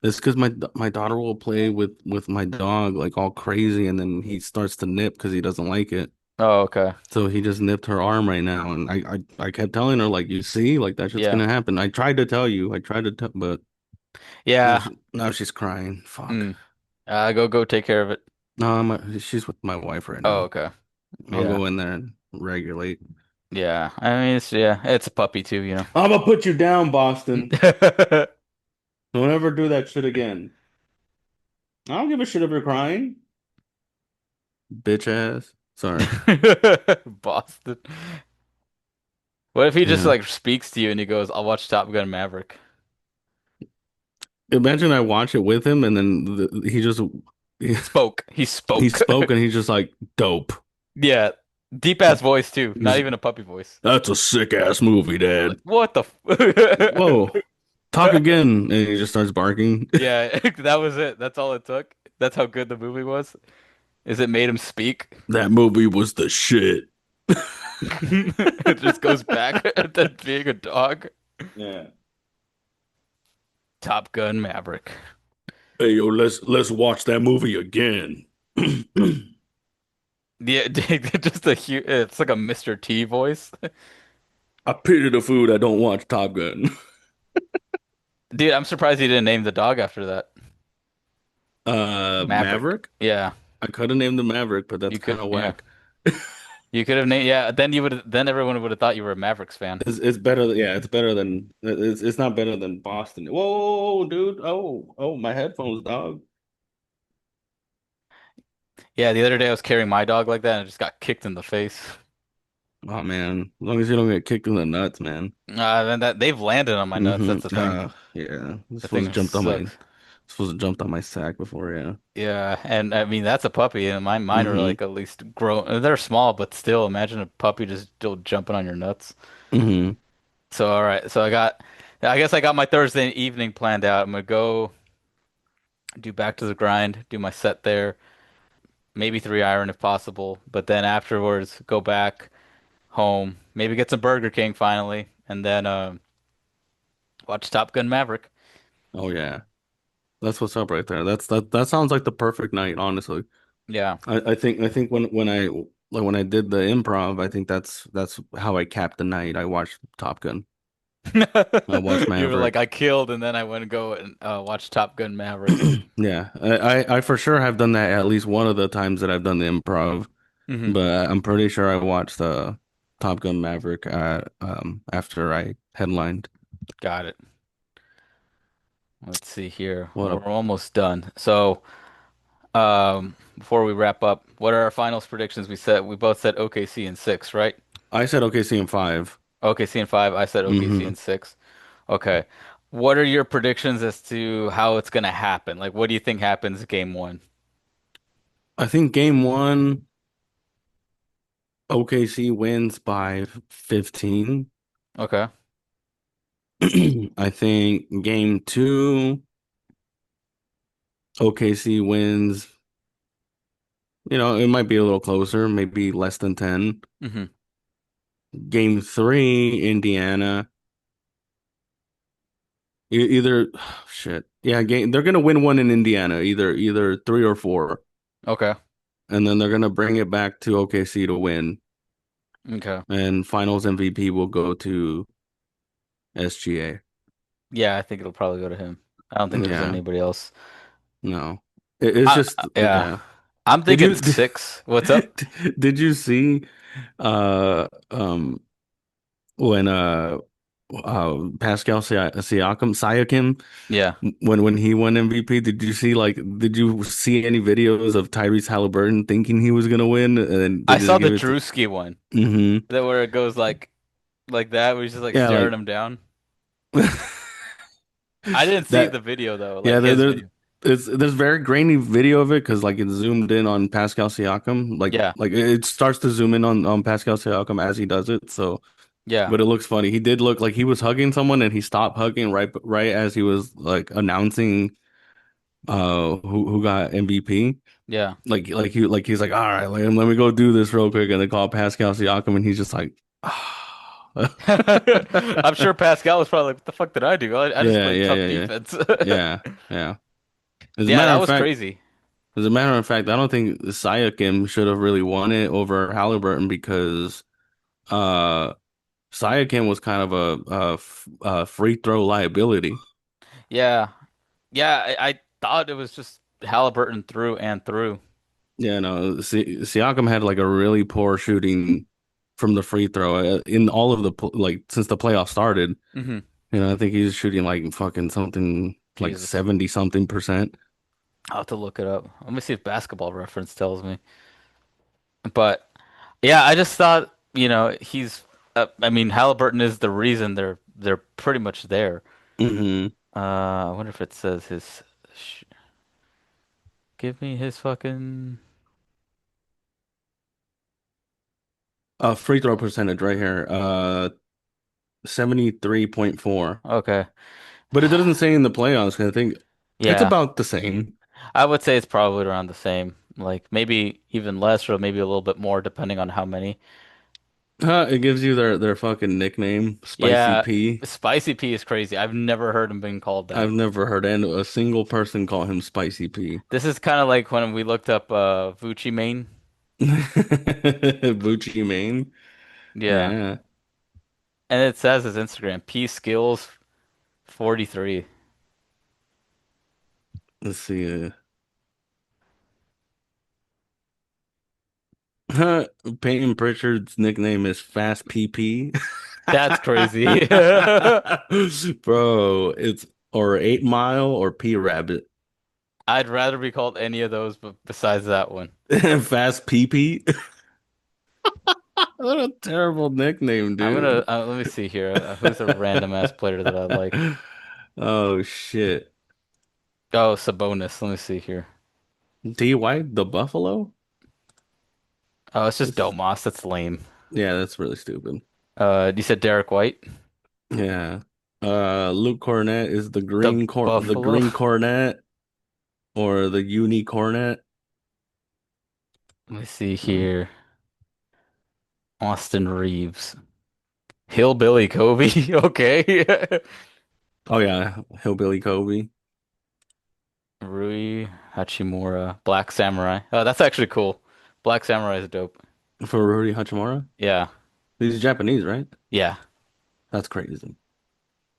Speaker 1: It's because my daughter will play with my dog like all crazy, and then he starts to nip because he doesn't like it.
Speaker 2: Oh, okay.
Speaker 1: So he just nipped her arm right now, and I kept telling her like, you see, like that shit's
Speaker 2: Yeah.
Speaker 1: gonna happen. I tried to tell you, I tried to tell, but
Speaker 2: Yeah.
Speaker 1: now she's crying. Fuck.
Speaker 2: Mm. Go take care of it.
Speaker 1: No, she's with my wife right
Speaker 2: Oh,
Speaker 1: now.
Speaker 2: okay.
Speaker 1: I'll
Speaker 2: Yeah.
Speaker 1: go in there and regulate.
Speaker 2: Yeah. I mean, it's a puppy too, you know.
Speaker 1: I'm gonna put you down, Boston. Don't ever do that shit again. I don't give a shit if you're crying, bitch ass. Sorry.
Speaker 2: Boston. What if he just
Speaker 1: Yeah.
Speaker 2: like speaks to you and he goes, "I'll watch Top Gun Maverick."
Speaker 1: Imagine I watch it with him, and then he,
Speaker 2: Spoke. He
Speaker 1: he
Speaker 2: spoke.
Speaker 1: spoke, and he's just like dope.
Speaker 2: Yeah. Deep ass voice too. Not
Speaker 1: He's,
Speaker 2: even a puppy voice.
Speaker 1: That's a sick ass movie,
Speaker 2: Like,
Speaker 1: Dad.
Speaker 2: what the f
Speaker 1: Whoa, talk again, and he just starts barking.
Speaker 2: Yeah, that was it. That's all it took. That's how good the movie was. Is it made him speak?
Speaker 1: That movie was the shit.
Speaker 2: It just goes back to being a dog.
Speaker 1: Yeah.
Speaker 2: Top Gun Maverick.
Speaker 1: Hey yo, let's watch that movie again.
Speaker 2: Yeah, just a huge. It's like a Mr. T voice.
Speaker 1: I pity the food I don't watch Top Gun.
Speaker 2: Dude, I'm surprised he didn't name the dog after that. Maverick.
Speaker 1: Maverick.
Speaker 2: Yeah,
Speaker 1: I could have named the Maverick, but that's
Speaker 2: you
Speaker 1: kind
Speaker 2: could.
Speaker 1: of
Speaker 2: Yeah,
Speaker 1: whack.
Speaker 2: you could have named. Yeah, then you would. Then everyone would have thought you were a Mavericks fan.
Speaker 1: It's better. Yeah, it's better than it's not better than Boston. Whoa, dude. Oh, my headphones, dog.
Speaker 2: Yeah, the other day I was carrying my dog like that and I just got kicked in the face.
Speaker 1: Oh man, as long as you don't get kicked in the nuts, man.
Speaker 2: Then that they've landed on my nuts. That's the thing.
Speaker 1: Yeah.
Speaker 2: The thing sucks.
Speaker 1: Supposed to jumped on my sack before, yeah.
Speaker 2: Yeah, and I mean that's a puppy, and mine are
Speaker 1: Mm-hmm.
Speaker 2: like at least grown. They're small, but still, imagine a puppy just still jumping on your nuts.
Speaker 1: Mm-hmm.
Speaker 2: So all right, I guess I got my Thursday evening planned out. I'm gonna go do back to the grind, do my set there, maybe 3 iron if possible, but then afterwards go back home, maybe get some Burger King finally, and then watch Top Gun Maverick.
Speaker 1: Oh yeah. That's what's up right there. That sounds like the perfect night, honestly.
Speaker 2: Yeah.
Speaker 1: I think when I did the improv, I think that's how I capped the night. I watched Top Gun. I watched
Speaker 2: You were like,
Speaker 1: Maverick.
Speaker 2: I killed, and then I went and go and watch Top Gun Maverick.
Speaker 1: Yeah, I for sure have done that at least one of the times that I've done the improv,
Speaker 2: Hmm.
Speaker 1: but I'm pretty sure I watched Top Gun Maverick after I headlined.
Speaker 2: Got it. Let's see here.
Speaker 1: What
Speaker 2: We're
Speaker 1: up?
Speaker 2: almost done. So, before we wrap up, what are our finals predictions? We both said OKC in six, right?
Speaker 1: I said OKC in five.
Speaker 2: OKC in five. I said OKC
Speaker 1: Hmm
Speaker 2: in six. Okay. What are your predictions as to how it's gonna happen? Like, what do you think happens game one?
Speaker 1: I think game one, OKC wins by 15.
Speaker 2: Okay.
Speaker 1: I think game two, OKC wins. It might be a little closer, maybe less than 10.
Speaker 2: Hmm.
Speaker 1: Game three, Indiana. Either shit. Yeah, they're gonna win one in Indiana, either three or four,
Speaker 2: Okay.
Speaker 1: and then they're gonna bring it back to OKC to win,
Speaker 2: Okay.
Speaker 1: and Finals MVP will go to SGA.
Speaker 2: Yeah, I think it'll probably go to him. I don't think there's
Speaker 1: Yeah,
Speaker 2: anybody else.
Speaker 1: no, it's
Speaker 2: I
Speaker 1: just
Speaker 2: yeah.
Speaker 1: yeah.
Speaker 2: I'm
Speaker 1: Did
Speaker 2: thinking
Speaker 1: you
Speaker 2: six. What's up?
Speaker 1: did you see when Pascal Siakam
Speaker 2: Yeah.
Speaker 1: when he won MVP, did you see any videos of Tyrese Halliburton thinking he was gonna win and then they
Speaker 2: I
Speaker 1: just
Speaker 2: saw the
Speaker 1: give it to
Speaker 2: Drewski one.
Speaker 1: hmm
Speaker 2: That where it goes like that, where he's just like
Speaker 1: yeah,
Speaker 2: staring
Speaker 1: like
Speaker 2: him down. I didn't see
Speaker 1: that
Speaker 2: the video though,
Speaker 1: yeah,
Speaker 2: like his video.
Speaker 1: there's very grainy video of it because like it's zoomed in on Pascal Siakam,
Speaker 2: Yeah.
Speaker 1: like it starts to zoom in on Pascal Siakam as he does it, so
Speaker 2: Yeah.
Speaker 1: but it looks funny. He did look like he was hugging someone and he stopped hugging right as he was like announcing who got MVP.
Speaker 2: Yeah.
Speaker 1: He's like, all right, let me go do this real quick, and they call Pascal Siakam, and he's just like, ah.
Speaker 2: I'm sure Pascal was probably like, what the fuck did I do? I just
Speaker 1: Yeah,
Speaker 2: played
Speaker 1: yeah,
Speaker 2: tough
Speaker 1: yeah, yeah,
Speaker 2: defense.
Speaker 1: yeah, yeah. As a
Speaker 2: Yeah,
Speaker 1: matter
Speaker 2: that
Speaker 1: of
Speaker 2: was
Speaker 1: fact,
Speaker 2: crazy.
Speaker 1: as a matter of fact, I don't think Siakam should have really won it over Halliburton because uh Siakam was kind of a free throw liability.
Speaker 2: Yeah. Yeah, I thought it was just Halliburton through and through.
Speaker 1: Yeah, no, Siakam had like a really poor shooting from the free throw in all of like since the playoffs started.
Speaker 2: Hmm.
Speaker 1: I think he's shooting like fucking something like
Speaker 2: Jesus.
Speaker 1: 70 something percent.
Speaker 2: I'll have to look it up. Let me see if Basketball Reference tells me. But yeah, I just thought, he's I mean, Halliburton is the reason they're pretty much there.
Speaker 1: Hmm.
Speaker 2: I wonder if it says sh give me his fucking.
Speaker 1: Free throw percentage right here. 73.4.
Speaker 2: Okay.
Speaker 1: But it doesn't say in the playoffs 'cause I think it's
Speaker 2: Yeah.
Speaker 1: about the same.
Speaker 2: I would say it's probably around the same. Like maybe even less or maybe a little bit more depending on how many.
Speaker 1: It gives you their fucking nickname, Spicy
Speaker 2: Yeah,
Speaker 1: P.
Speaker 2: Spicy P is crazy. I've never heard him being called that.
Speaker 1: I've never heard a single person call him Spicy P.
Speaker 2: This is kind of like when we looked up Vucci Mane.
Speaker 1: Gucci Mane.
Speaker 2: Yeah.
Speaker 1: Yeah.
Speaker 2: And it says his Instagram, P Skills 43.
Speaker 1: Let's see. Peyton Pritchard's nickname is Fast PP.
Speaker 2: That's crazy.
Speaker 1: Bro, it's or 8 Mile or P Rabbit.
Speaker 2: I'd rather be called any of those, but besides that one.
Speaker 1: Fast PP. What a terrible nickname,
Speaker 2: I'm gonna
Speaker 1: dude.
Speaker 2: let me see here. Who's a random ass player that I like?
Speaker 1: Oh shit.
Speaker 2: Oh, Sabonis. Let me see here.
Speaker 1: D White, the Buffalo?
Speaker 2: Oh, it's just
Speaker 1: That's
Speaker 2: Domas. That's lame.
Speaker 1: yeah, that's really stupid.
Speaker 2: You said Derek White,
Speaker 1: Yeah. Luke Cornett is
Speaker 2: the
Speaker 1: the
Speaker 2: Buffalo.
Speaker 1: green cornet or the uni cornet.
Speaker 2: Let me see
Speaker 1: Hmm.
Speaker 2: here. Austin Reeves, Hillbilly Kobe. Okay.
Speaker 1: Oh yeah, Hillbilly Kobe
Speaker 2: Rui Hachimura, Black Samurai. Oh, that's actually cool. Black Samurai is dope.
Speaker 1: for Rudy Hachimura.
Speaker 2: Yeah.
Speaker 1: He's Japanese, right?
Speaker 2: Yeah.
Speaker 1: That's crazy.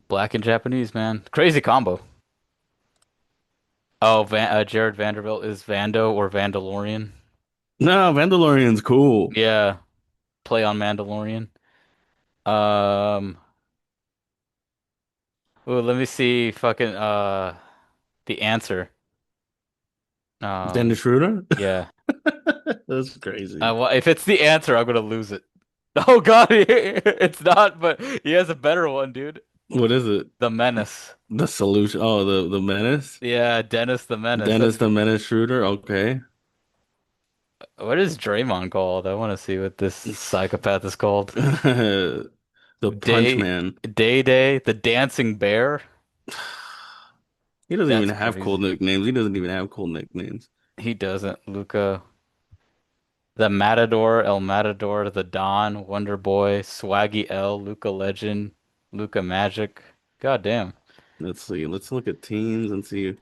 Speaker 2: Black and Japanese, man. Crazy combo. Oh, Jared Vanderbilt is Vando or Vandalorian.
Speaker 1: No, Mandalorian's cool.
Speaker 2: Yeah. Play on Mandalorian. Um, ooh, let me see fucking the answer.
Speaker 1: Dennis Schroeder?
Speaker 2: Yeah.
Speaker 1: That's crazy.
Speaker 2: Well, if it's the answer, I'm gonna lose it. Oh God, it's not, but he has a better one, dude.
Speaker 1: What is it?
Speaker 2: The Menace.
Speaker 1: The solution. Oh, the Menace?
Speaker 2: Yeah, Dennis the Menace.
Speaker 1: Dennis
Speaker 2: That's
Speaker 1: the Menace Schroeder. Okay.
Speaker 2: what is Draymond called? I want to see what this psychopath is called.
Speaker 1: The Punch Man.
Speaker 2: Day, the Dancing Bear.
Speaker 1: He doesn't even
Speaker 2: That's
Speaker 1: have cool
Speaker 2: crazy.
Speaker 1: nicknames. He doesn't even have cool nicknames.
Speaker 2: He doesn't. Luca, the Matador, El Matador, the Don, Wonder Boy, Swaggy L, Luca Legend, Luca Magic. God damn.
Speaker 1: Let's see. Let's look at teams and see.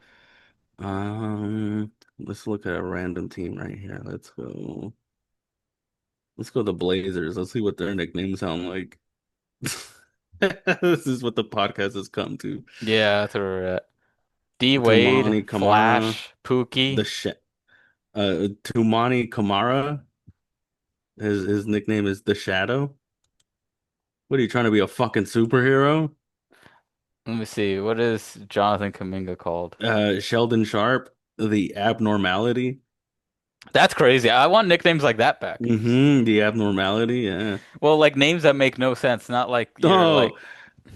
Speaker 1: Let's look at a random team right here. Let's go. Let's go the Blazers. Let's see what their nicknames sound like. This is what the podcast has come to.
Speaker 2: Yeah, that's where we're at. D Wade,
Speaker 1: Tumani Kamara,
Speaker 2: Flash, Pookie,
Speaker 1: the sh Tumani Kamara. His nickname is the Shadow. What are you trying to be a fucking superhero?
Speaker 2: let me see. What is Jonathan Kuminga called?
Speaker 1: Sheldon Sharp, the Abnormality.
Speaker 2: That's crazy. I want nicknames like that back.
Speaker 1: The Abnormality. Yeah.
Speaker 2: Well, like names that make no sense, not like you're like
Speaker 1: Oh,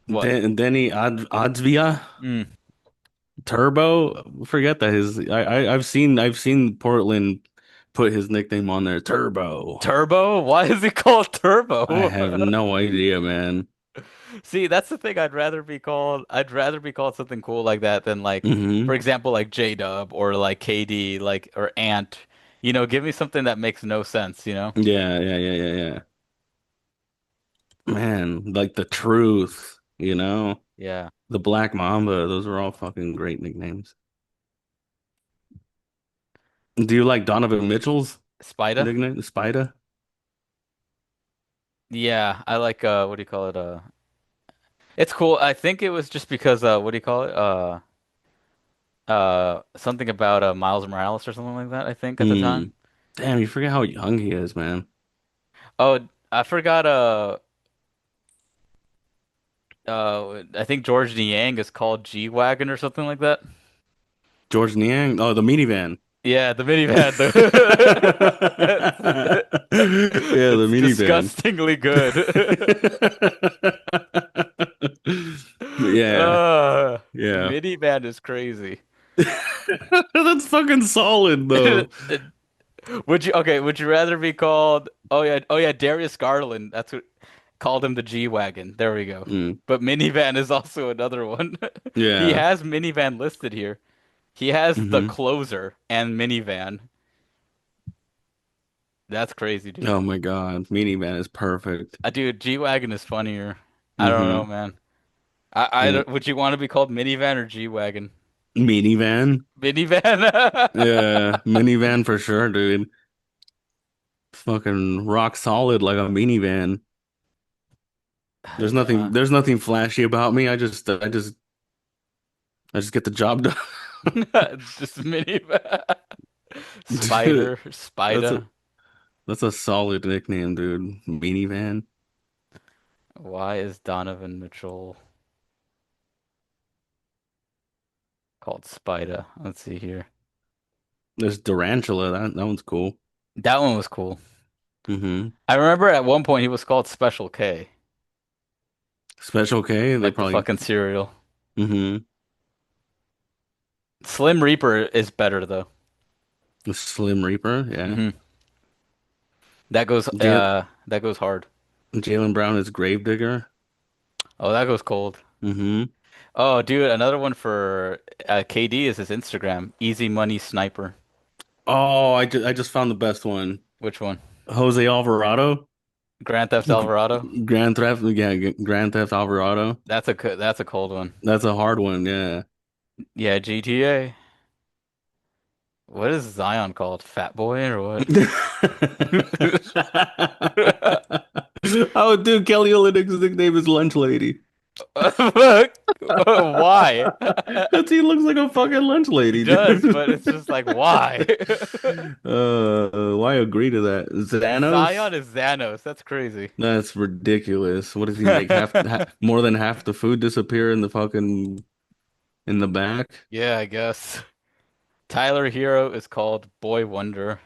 Speaker 2: what?
Speaker 1: Denny Odsvia.
Speaker 2: Mm.
Speaker 1: Turbo, forget that I've seen Portland put his nickname on there. Turbo.
Speaker 2: Turbo? Why is he called
Speaker 1: I
Speaker 2: Turbo?
Speaker 1: have no idea, man.
Speaker 2: See, that's the thing. I'd rather be called something cool like that than like, for
Speaker 1: Hmm.
Speaker 2: example, like J-Dub or like KD, like or Ant. Give me something that makes no sense.
Speaker 1: Yeah, yeah, yeah, yeah, yeah. Man, like the truth,
Speaker 2: Yeah.
Speaker 1: the Black Mamba. Those are all fucking great nicknames. Do you like Donovan Mitchell's
Speaker 2: Spida?
Speaker 1: nickname, Spider?
Speaker 2: Yeah, I like what do you call it? It's cool. I think it was just because what do you call it? Something about Miles Morales or something like that, I think at the
Speaker 1: Hmm.
Speaker 2: time.
Speaker 1: Damn, you forget how young he is, man.
Speaker 2: Oh, I forgot I think George Niang is called G-Wagon or something like that.
Speaker 1: George Niang. Oh, the minivan.
Speaker 2: Yeah, the minivan.
Speaker 1: Yeah, the
Speaker 2: It's
Speaker 1: minivan.
Speaker 2: disgustingly good.
Speaker 1: Yeah,
Speaker 2: The
Speaker 1: yeah.
Speaker 2: minivan is crazy.
Speaker 1: That's fucking solid though.
Speaker 2: Would you rather be called oh yeah, Darius Garland. That's what called him the G-Wagon. There we go.
Speaker 1: Mm,
Speaker 2: But minivan is also another one. He
Speaker 1: yeah.
Speaker 2: has minivan listed here. He has the
Speaker 1: Hmm.
Speaker 2: closer and minivan. That's crazy, dude.
Speaker 1: Oh my God, minivan is perfect.
Speaker 2: Dude, G-Wagon is funnier. I don't know,
Speaker 1: Hmm.
Speaker 2: man. I
Speaker 1: Yeah.
Speaker 2: don't, would you want to be called minivan or G-Wagon?
Speaker 1: Minivan.
Speaker 2: Minivan.
Speaker 1: Yeah, minivan for sure, dude. Fucking rock solid like a minivan. There's
Speaker 2: Uh,
Speaker 1: nothing there's nothing flashy about me. I just get the job done.
Speaker 2: just minivan.
Speaker 1: Dude,
Speaker 2: Spider,
Speaker 1: that's a
Speaker 2: Spida.
Speaker 1: that's a solid nickname, dude. Minivan.
Speaker 2: Why is Donovan Mitchell called Spida? Let's see here.
Speaker 1: There's Durantula. That one's cool.
Speaker 2: That one was cool.
Speaker 1: Hmm.
Speaker 2: I remember at one point he was called Special K,
Speaker 1: Special K. They
Speaker 2: like the
Speaker 1: probably.
Speaker 2: fucking cereal.
Speaker 1: Hmm.
Speaker 2: Slim Reaper is better though.
Speaker 1: The Slim Reaper. Yeah.
Speaker 2: hmm
Speaker 1: Jal
Speaker 2: that goes hard.
Speaker 1: Jalen Brown is Gravedigger.
Speaker 2: Oh, that goes cold.
Speaker 1: Hmm.
Speaker 2: Oh, dude, another one for KD is his Instagram. Easy Money Sniper.
Speaker 1: Oh, I just found the best one.
Speaker 2: Which one?
Speaker 1: Jose Alvarado.
Speaker 2: Grand Theft
Speaker 1: G-
Speaker 2: Alvarado.
Speaker 1: Grand Theft. Yeah, Grand Theft Alvarado.
Speaker 2: That's a cold one.
Speaker 1: That's a hard one. Yeah.
Speaker 2: Yeah, GTA. What is Zion called? Fat Boy or what?
Speaker 1: Oh, dude, Kelly Olynyk's nickname is Lunch Lady.
Speaker 2: Why?
Speaker 1: That's he looks like a fucking lunch
Speaker 2: He
Speaker 1: lady,
Speaker 2: does,
Speaker 1: dude.
Speaker 2: but it's just like why?
Speaker 1: Why agree to that? Xanos?
Speaker 2: Zion is Xanos. That's crazy.
Speaker 1: That's ridiculous. What does he make? More than half the food disappear in the fucking in the back?
Speaker 2: Yeah, I guess. Tyler Hero is called Boy Wonder.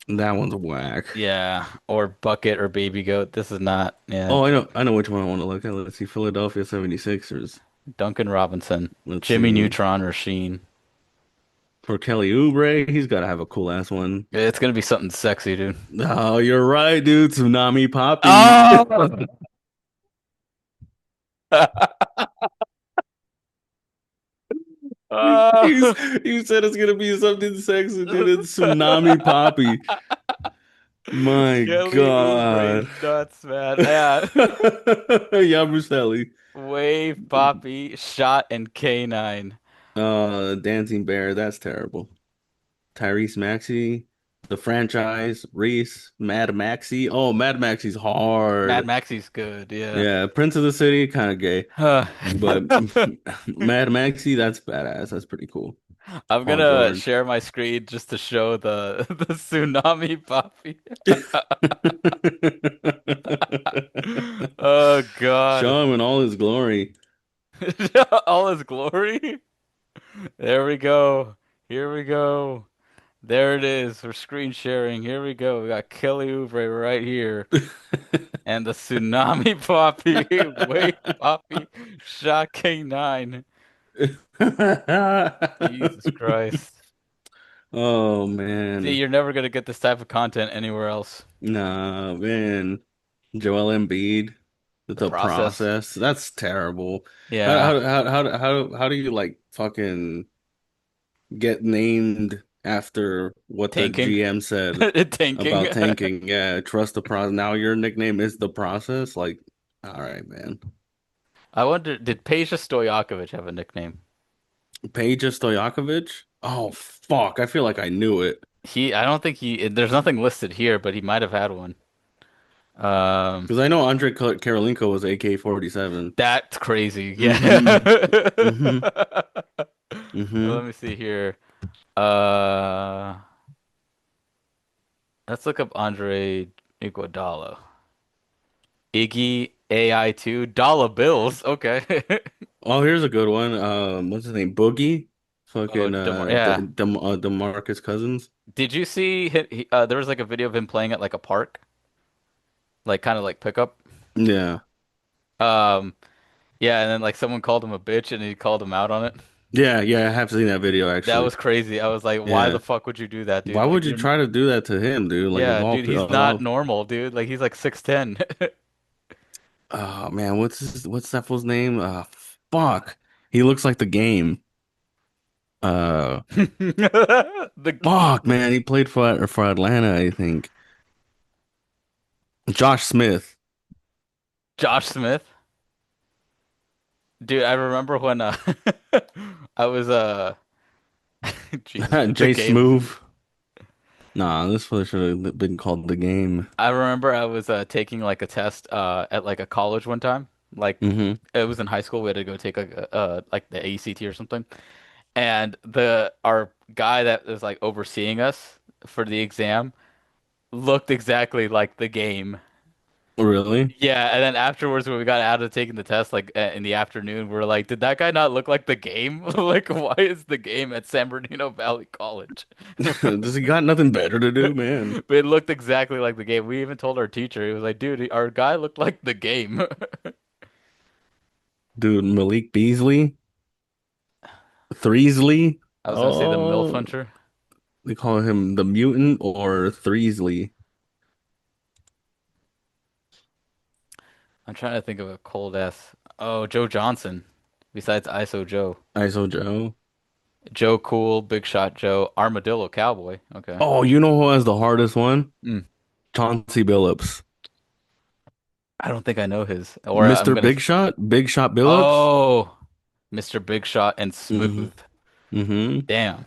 Speaker 1: That one's whack.
Speaker 2: Yeah, or Bucket or Baby Goat. This is not. Yeah,
Speaker 1: Oh, I know which one I want to look at. Let's see, Philadelphia 76ers.
Speaker 2: Duncan Robinson,
Speaker 1: Let's
Speaker 2: Jimmy
Speaker 1: see.
Speaker 2: Neutron or Sheen.
Speaker 1: For Kelly Oubre, he's got to have a cool ass one.
Speaker 2: It's gonna be something sexy, dude.
Speaker 1: Oh, you're right, dude. Tsunami Poppy.
Speaker 2: Oh!
Speaker 1: He's, you said it's gonna be something sexy, dude. It's Tsunami Poppy. My
Speaker 2: Kelly Oubre
Speaker 1: God.
Speaker 2: nuts, man. Yeah.
Speaker 1: Yabusele.
Speaker 2: Wave, Poppy, Shot, and K9.
Speaker 1: Dancing Bear, that's terrible. Tyrese Maxey, the franchise, Reese, Mad Maxey. Oh, Mad Maxey's
Speaker 2: Mad
Speaker 1: hard.
Speaker 2: Maxie's good, yeah.
Speaker 1: Yeah, Prince of the City, kind of gay.
Speaker 2: Uh,
Speaker 1: But Mad Maxey, that's badass. That's pretty cool.
Speaker 2: I'm
Speaker 1: Paul
Speaker 2: gonna
Speaker 1: George.
Speaker 2: share my screen just to show the tsunami Poppy. Oh God.
Speaker 1: Show him in all his glory.
Speaker 2: All his glory. There we go. Here we go. There it is. We're screen sharing. Here we go. We got Kelly Oubre right here. And the tsunami Poppy. Wave Poppy. Shot K9. Jesus Christ.
Speaker 1: Oh
Speaker 2: See,
Speaker 1: man.
Speaker 2: you're never gonna get this type of content anywhere else.
Speaker 1: Nah, man. Joel Embiid,
Speaker 2: The
Speaker 1: the
Speaker 2: process.
Speaker 1: process. That's terrible. How
Speaker 2: Yeah.
Speaker 1: how how do you like fucking get named after what the
Speaker 2: Tanking.
Speaker 1: GM said
Speaker 2: Tanking.
Speaker 1: about tanking? Yeah, trust the process. Now your nickname is the process. Like, all right, man.
Speaker 2: I wonder, did Peja Stojakovic have a nickname?
Speaker 1: Peja Stojakovic? Oh fuck, I feel like I knew it.
Speaker 2: I don't think there's nothing listed here, but he might have had one. Um,
Speaker 1: Because I know Andre Karolinko was AK-47.
Speaker 2: that's crazy. Yeah.
Speaker 1: Mm-hmm. Mm-hmm.
Speaker 2: Let
Speaker 1: Mm-hmm.
Speaker 2: me see here. Uh, let's look up Andre Iguodala. Iggy AI2 dollar bills. Okay.
Speaker 1: Oh, here's a good one. What's his name? Boogie?
Speaker 2: Oh,
Speaker 1: Fucking
Speaker 2: yeah.
Speaker 1: DeMarcus Cousins.
Speaker 2: Did you see there was like a video of him playing at like a park, like kind of like pickup.
Speaker 1: Yeah.
Speaker 2: Um, yeah, and then like someone called him a bitch and he called him out on it.
Speaker 1: Yeah, yeah, I have seen that video
Speaker 2: That
Speaker 1: actually.
Speaker 2: was crazy. I was like, why the
Speaker 1: Yeah.
Speaker 2: fuck would you do that,
Speaker 1: Why
Speaker 2: dude? Like
Speaker 1: would you
Speaker 2: you're
Speaker 1: try to do that to him, dude? Like
Speaker 2: yeah, dude, he's
Speaker 1: of
Speaker 2: not
Speaker 1: all
Speaker 2: normal, dude. Like he's like 6'10".
Speaker 1: oh man, what's that fool's name? Fuck. He looks like the game. Uh
Speaker 2: The game.
Speaker 1: fuck, man. He played for Atlanta, I think. Josh Smith.
Speaker 2: Josh Smith. Dude, I remember when I was Jesus, the
Speaker 1: Jay
Speaker 2: game.
Speaker 1: Smooth. Nah, this one should have been called the game.
Speaker 2: I remember I was taking like a test at like a college one time. Like
Speaker 1: Hmm.
Speaker 2: it was in high school. We had to go take like the ACT or something. And the our guy that was like overseeing us for the exam looked exactly like the game.
Speaker 1: Really?
Speaker 2: Yeah, and then afterwards when we got out of taking the test, like in the afternoon, we were like, did that guy not look like the game? Like, why is the game at San Bernardino Valley College?
Speaker 1: Does he got nothing better to do, man?
Speaker 2: But it looked exactly like the game. We even told our teacher, he was like, dude, our guy looked like the game.
Speaker 1: Dude, Malik Beasley, Threesley.
Speaker 2: I was gonna say the MILF
Speaker 1: Oh,
Speaker 2: Hunter.
Speaker 1: they call him the mutant or Threesley.
Speaker 2: I'm trying to think of a cold ass. Oh, Joe Johnson. Besides ISO Joe.
Speaker 1: ISO Joe.
Speaker 2: Joe Cool, Big Shot Joe, Armadillo Cowboy. Okay.
Speaker 1: Oh, you know who has the hardest one?
Speaker 2: Mm.
Speaker 1: Chauncey Billups.
Speaker 2: I don't think I know his. Or I'm
Speaker 1: Mr.
Speaker 2: gonna.
Speaker 1: Big Shot? Big Shot Billups?
Speaker 2: Oh, Mr. Big Shot and
Speaker 1: Hmm.
Speaker 2: Smooth.
Speaker 1: Hmm.
Speaker 2: Damn.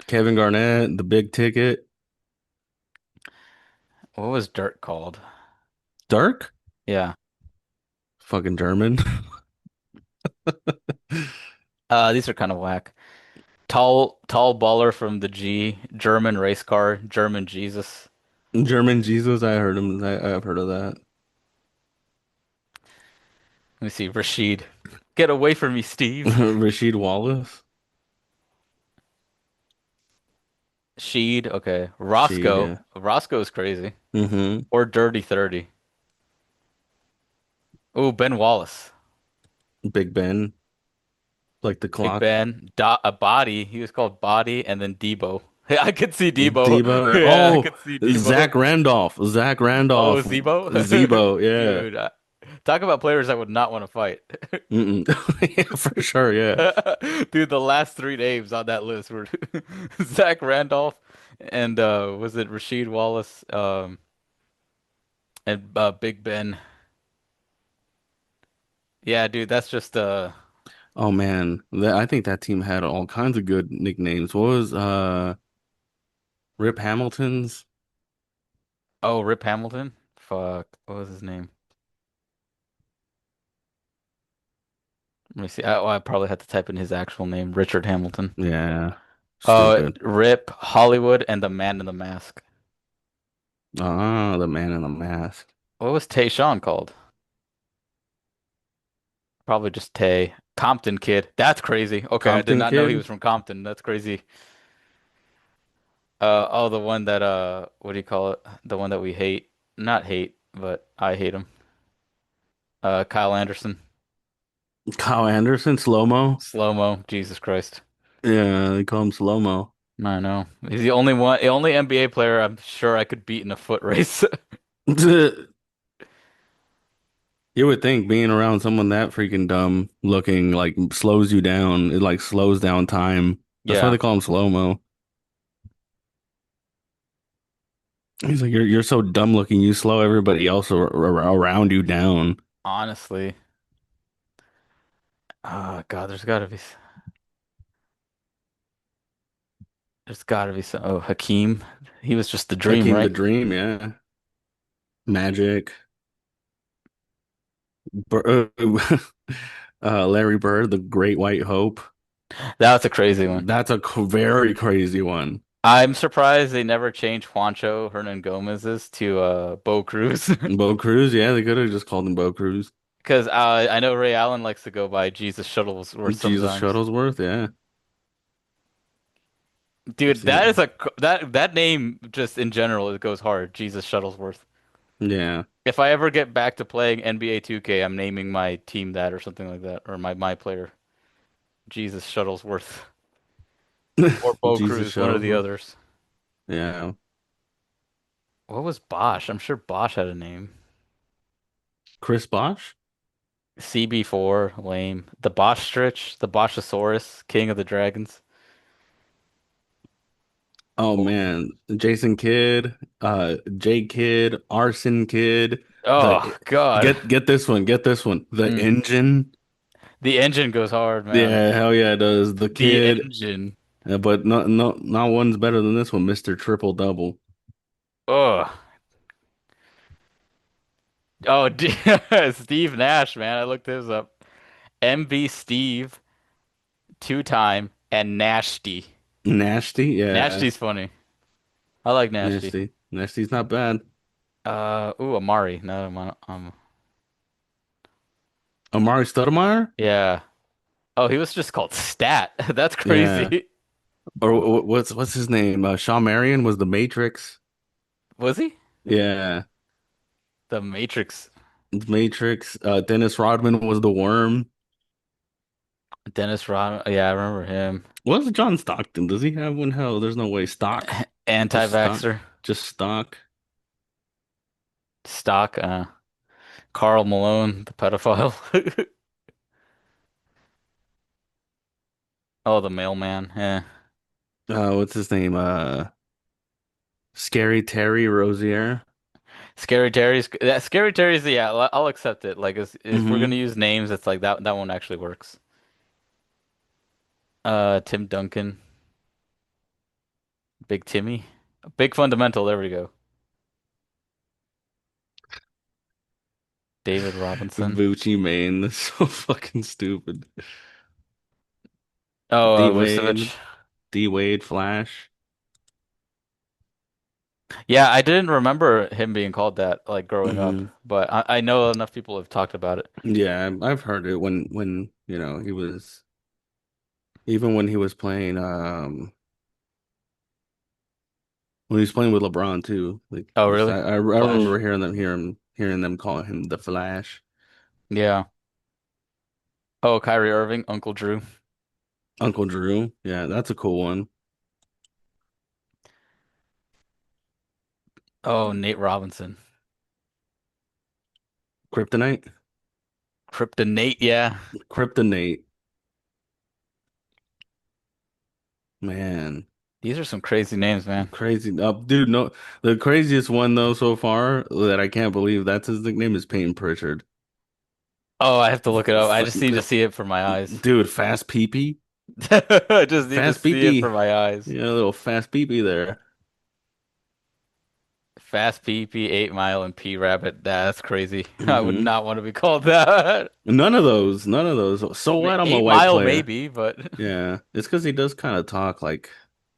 Speaker 1: Kevin Garnett, the big ticket.
Speaker 2: What was Dirt called?
Speaker 1: Dirk?
Speaker 2: Yeah.
Speaker 1: Fucking German.
Speaker 2: These are kind of whack. Tall baller from the G, German race car, German Jesus.
Speaker 1: German Jesus, I heard him. I've heard of that.
Speaker 2: Let me see, Rashid. Get away from me, Steve.
Speaker 1: Rasheed Wallace.
Speaker 2: Sheed, okay.
Speaker 1: Sheed,
Speaker 2: Roscoe.
Speaker 1: yeah.
Speaker 2: Roscoe's crazy.
Speaker 1: Hmm.
Speaker 2: Or Dirty 30. Oh, Ben Wallace.
Speaker 1: Big Ben, like the
Speaker 2: Big
Speaker 1: clock.
Speaker 2: Ben. A Body. He was called Body and then Debo. I could see Debo.
Speaker 1: Diva.
Speaker 2: Yeah, I
Speaker 1: Oh,
Speaker 2: could see Debo.
Speaker 1: Zach Randolph. Zach
Speaker 2: Oh,
Speaker 1: Randolph.
Speaker 2: Zebo?
Speaker 1: Zebo. Yeah.
Speaker 2: Dude, talk about players that would not want to fight.
Speaker 1: Mm-mm. Yeah, for sure. Yeah.
Speaker 2: Dude, the last three names on that list were Zach Randolph, And was it Rasheed Wallace and Big Ben? Yeah, dude, that's just
Speaker 1: Oh man, I think that team had all kinds of good nicknames. What was Rip Hamilton's?
Speaker 2: oh, Rip Hamilton. Fuck, what was his name? Let me see. I probably had to type in his actual name, Richard Hamilton.
Speaker 1: Yeah, stupid.
Speaker 2: Rip Hollywood and the Man in the Mask.
Speaker 1: Ah, the man in the mask.
Speaker 2: What was Tayshaun called? Probably just Tay. Compton kid. That's crazy. Okay, I did
Speaker 1: Compton
Speaker 2: not know he
Speaker 1: kid.
Speaker 2: was from Compton. That's crazy. Oh, the one that what do you call it? The one that we hate. Not hate, but I hate him. Kyle Anderson.
Speaker 1: Kyle Anderson, slow-mo.
Speaker 2: Slow-mo. Jesus Christ.
Speaker 1: Yeah, they call him slow-mo.
Speaker 2: I know. He's the only one, the only NBA player I'm sure I could beat in a foot race.
Speaker 1: You would think being around someone that freaking dumb looking like slows you down. It like slows down time. That's why
Speaker 2: Yeah,
Speaker 1: they call him slow-mo. He's like, you're so dumb looking, you slow everybody else around you down.
Speaker 2: honestly. Oh God, there's gotta be some. Oh, Hakeem. He was just the dream,
Speaker 1: Hakeem the
Speaker 2: right?
Speaker 1: Dream, yeah. Magic. Bir Larry Bird, the Great White Hope.
Speaker 2: That's a crazy one.
Speaker 1: That's a very crazy one.
Speaker 2: I'm surprised they never changed Juancho Hernan Gomez's to Bo Cruz.
Speaker 1: Bo Cruz, yeah, they could have just called him Bo Cruz.
Speaker 2: Because I know Ray Allen likes to go by Jesus Shuttlesworth
Speaker 1: Jesus
Speaker 2: sometimes.
Speaker 1: Shuttlesworth, yeah.
Speaker 2: Dude,
Speaker 1: See,
Speaker 2: that name just in general it goes hard. Jesus Shuttlesworth.
Speaker 1: yeah.
Speaker 2: If I ever get back to playing NBA 2K, I'm naming my team that or something like that, or my player Jesus Shuttlesworth or Bo
Speaker 1: Jesus
Speaker 2: Cruz, one of the
Speaker 1: Shuttlesworth,
Speaker 2: others.
Speaker 1: yeah.
Speaker 2: What was Bosch? I'm sure Bosch had a name.
Speaker 1: Chris Bosh.
Speaker 2: CB4, lame. The Bostrich, the Boschosaurus, King of the Dragons.
Speaker 1: Oh man, Jason Kidd, J Kidd, Arson Kid,
Speaker 2: Oh
Speaker 1: the
Speaker 2: God.
Speaker 1: get this one, get this one. The
Speaker 2: Mm.
Speaker 1: Engine.
Speaker 2: The engine goes hard, man.
Speaker 1: Yeah, hell yeah, it does. The
Speaker 2: The
Speaker 1: Kid,
Speaker 2: engine.
Speaker 1: but not one's better than this one, Mr. Triple Double.
Speaker 2: Oh. Oh, Steve Nash, man. I looked this up. MV Steve, two-time, and Nashty.
Speaker 1: Nasty, yeah.
Speaker 2: Nashty's funny. I like Nashty.
Speaker 1: Nasty. Nasty's not bad.
Speaker 2: Amari. No,
Speaker 1: Amari Stoudemire?
Speaker 2: yeah. Oh, he was just called Stat. That's
Speaker 1: Yeah.
Speaker 2: crazy.
Speaker 1: Or what's his name? Shawn Marion was the Matrix.
Speaker 2: Was he?
Speaker 1: Yeah.
Speaker 2: The Matrix.
Speaker 1: Matrix. Dennis Rodman was the Worm.
Speaker 2: Dennis Rodman. Yeah, I remember him.
Speaker 1: What's John Stockton? Does he have one? Hell, there's no way. Stock. Just stock.
Speaker 2: Anti-vaxxer.
Speaker 1: Just stock.
Speaker 2: Stock. Carl Malone, the pedophile. Oh, the mailman. Yeah.
Speaker 1: What's his name? Scary Terry Rozier.
Speaker 2: Scary Terry's yeah, I'll accept it. Like if we're gonna
Speaker 1: Mm-hmm.
Speaker 2: use names, it's like that one actually works. Tim Duncan, Big Timmy, Big Fundamental, there we go. David Robinson.
Speaker 1: Gucci Mane. That's so fucking stupid.
Speaker 2: Oh,
Speaker 1: D
Speaker 2: Vucevic.
Speaker 1: Wade. D Wade Flash.
Speaker 2: Yeah, I didn't remember him being called that like growing up,
Speaker 1: Hmm.
Speaker 2: but I know enough people have talked about it.
Speaker 1: Yeah, I've heard it when he was even when he was playing when he was playing with LeBron too. Like
Speaker 2: Oh,
Speaker 1: just,
Speaker 2: really?
Speaker 1: I
Speaker 2: Flash.
Speaker 1: remember hearing them calling him the Flash.
Speaker 2: Yeah. Oh, Kyrie Irving, Uncle Drew.
Speaker 1: Uncle Drew. Yeah, that's a cool one.
Speaker 2: Oh, Nate Robinson.
Speaker 1: Kryptonite.
Speaker 2: Kryptonate, yeah.
Speaker 1: Kryptonate. Man.
Speaker 2: These are some crazy names, man.
Speaker 1: Crazy. Dude, no, the craziest one though so far that I can't believe that's his nickname is Peyton Pritchard.
Speaker 2: Oh, I have to look it up. I
Speaker 1: F
Speaker 2: just need to see it for my eyes.
Speaker 1: Dude, fast peepee.
Speaker 2: I just need to
Speaker 1: Fast
Speaker 2: see it for
Speaker 1: peepee.
Speaker 2: my eyes.
Speaker 1: Yeah, a little fast peepee there.
Speaker 2: Fast PP, 8 Mile, and P Rabbit. That's crazy. I would
Speaker 1: Hmm.
Speaker 2: not want to be called that.
Speaker 1: None of those. None of those. So what? I'm a
Speaker 2: Eight
Speaker 1: white
Speaker 2: Mile
Speaker 1: player.
Speaker 2: maybe, but
Speaker 1: Yeah. It's because he does kind of talk like,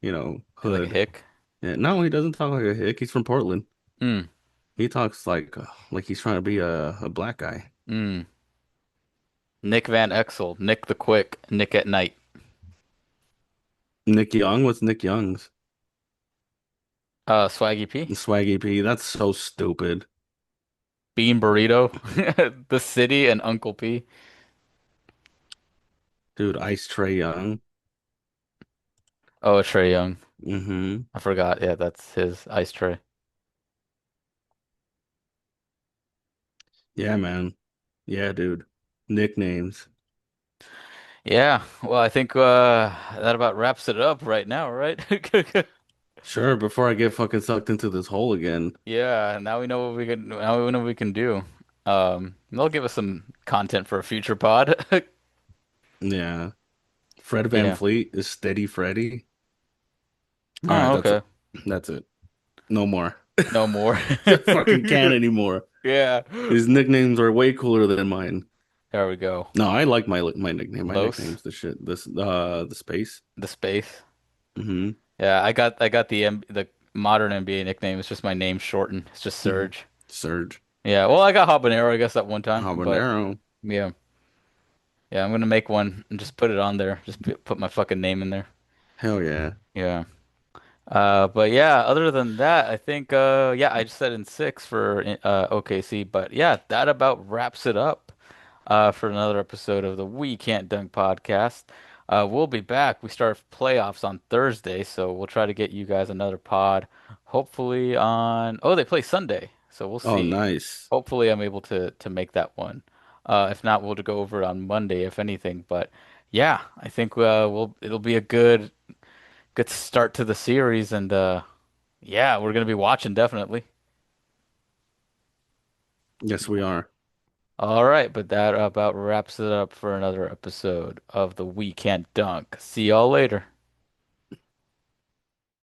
Speaker 2: like a
Speaker 1: hood.
Speaker 2: hick.
Speaker 1: Yeah. No, he doesn't talk like a hick. He's from Portland.
Speaker 2: Mm,
Speaker 1: He talks like he's trying to be a black guy.
Speaker 2: mm. Nick Van Exel, Nick the Quick, Nick at Night.
Speaker 1: Nick Young? What's Nick Young's?
Speaker 2: Swaggy P,
Speaker 1: Swaggy P. That's so stupid.
Speaker 2: Bean Burrito, The City, and Uncle P.
Speaker 1: Dude, Ice Trey Young.
Speaker 2: Oh, Trey Young.
Speaker 1: Hmm.
Speaker 2: I forgot. Yeah, that's his ice tray.
Speaker 1: Yeah, man. Yeah, dude. Nicknames.
Speaker 2: Yeah, well, I think that about wraps it up right now, right?
Speaker 1: Sure, before I get fucking sucked into this hole again.
Speaker 2: Yeah, now we know what we can. Now we know what we can do. They'll give us some content for a future pod.
Speaker 1: Yeah. Fred Van
Speaker 2: Yeah.
Speaker 1: Fleet is Steady Freddy. All right,
Speaker 2: Oh, okay.
Speaker 1: that's it. No more.
Speaker 2: No more.
Speaker 1: Fucking can't anymore.
Speaker 2: Yeah.
Speaker 1: His nicknames are way cooler than mine.
Speaker 2: There we go.
Speaker 1: No, I like my nickname. My
Speaker 2: Los,
Speaker 1: nickname's the shit. The space.
Speaker 2: the space.
Speaker 1: Hmm.
Speaker 2: Yeah, I got the modern NBA nickname. It's just my name shortened. It's just
Speaker 1: Hmm.
Speaker 2: Serge.
Speaker 1: Surge.
Speaker 2: Yeah. Well, I got Habanero, I guess, at one time, but
Speaker 1: Habanero.
Speaker 2: yeah. Yeah, I'm gonna make one and just put it on there. Just put my fucking name in there.
Speaker 1: Hell yeah.
Speaker 2: Yeah. But yeah, other than that, I think yeah, I just said in six for OKC, but yeah, that about wraps it up for another episode of the We Can't Dunk podcast. We'll be back. We start playoffs on Thursday, so we'll try to get you guys another pod. Hopefully on they play Sunday, so we'll
Speaker 1: Oh,
Speaker 2: see.
Speaker 1: nice.
Speaker 2: Hopefully I'm able to make that one. If not, we'll go over it on Monday, if anything. But yeah, I think it'll be a good start to the series, and yeah, we're gonna be watching definitely.
Speaker 1: Yes, we are.
Speaker 2: All right, but that about wraps it up for another episode of the We Can't Dunk. See y'all later.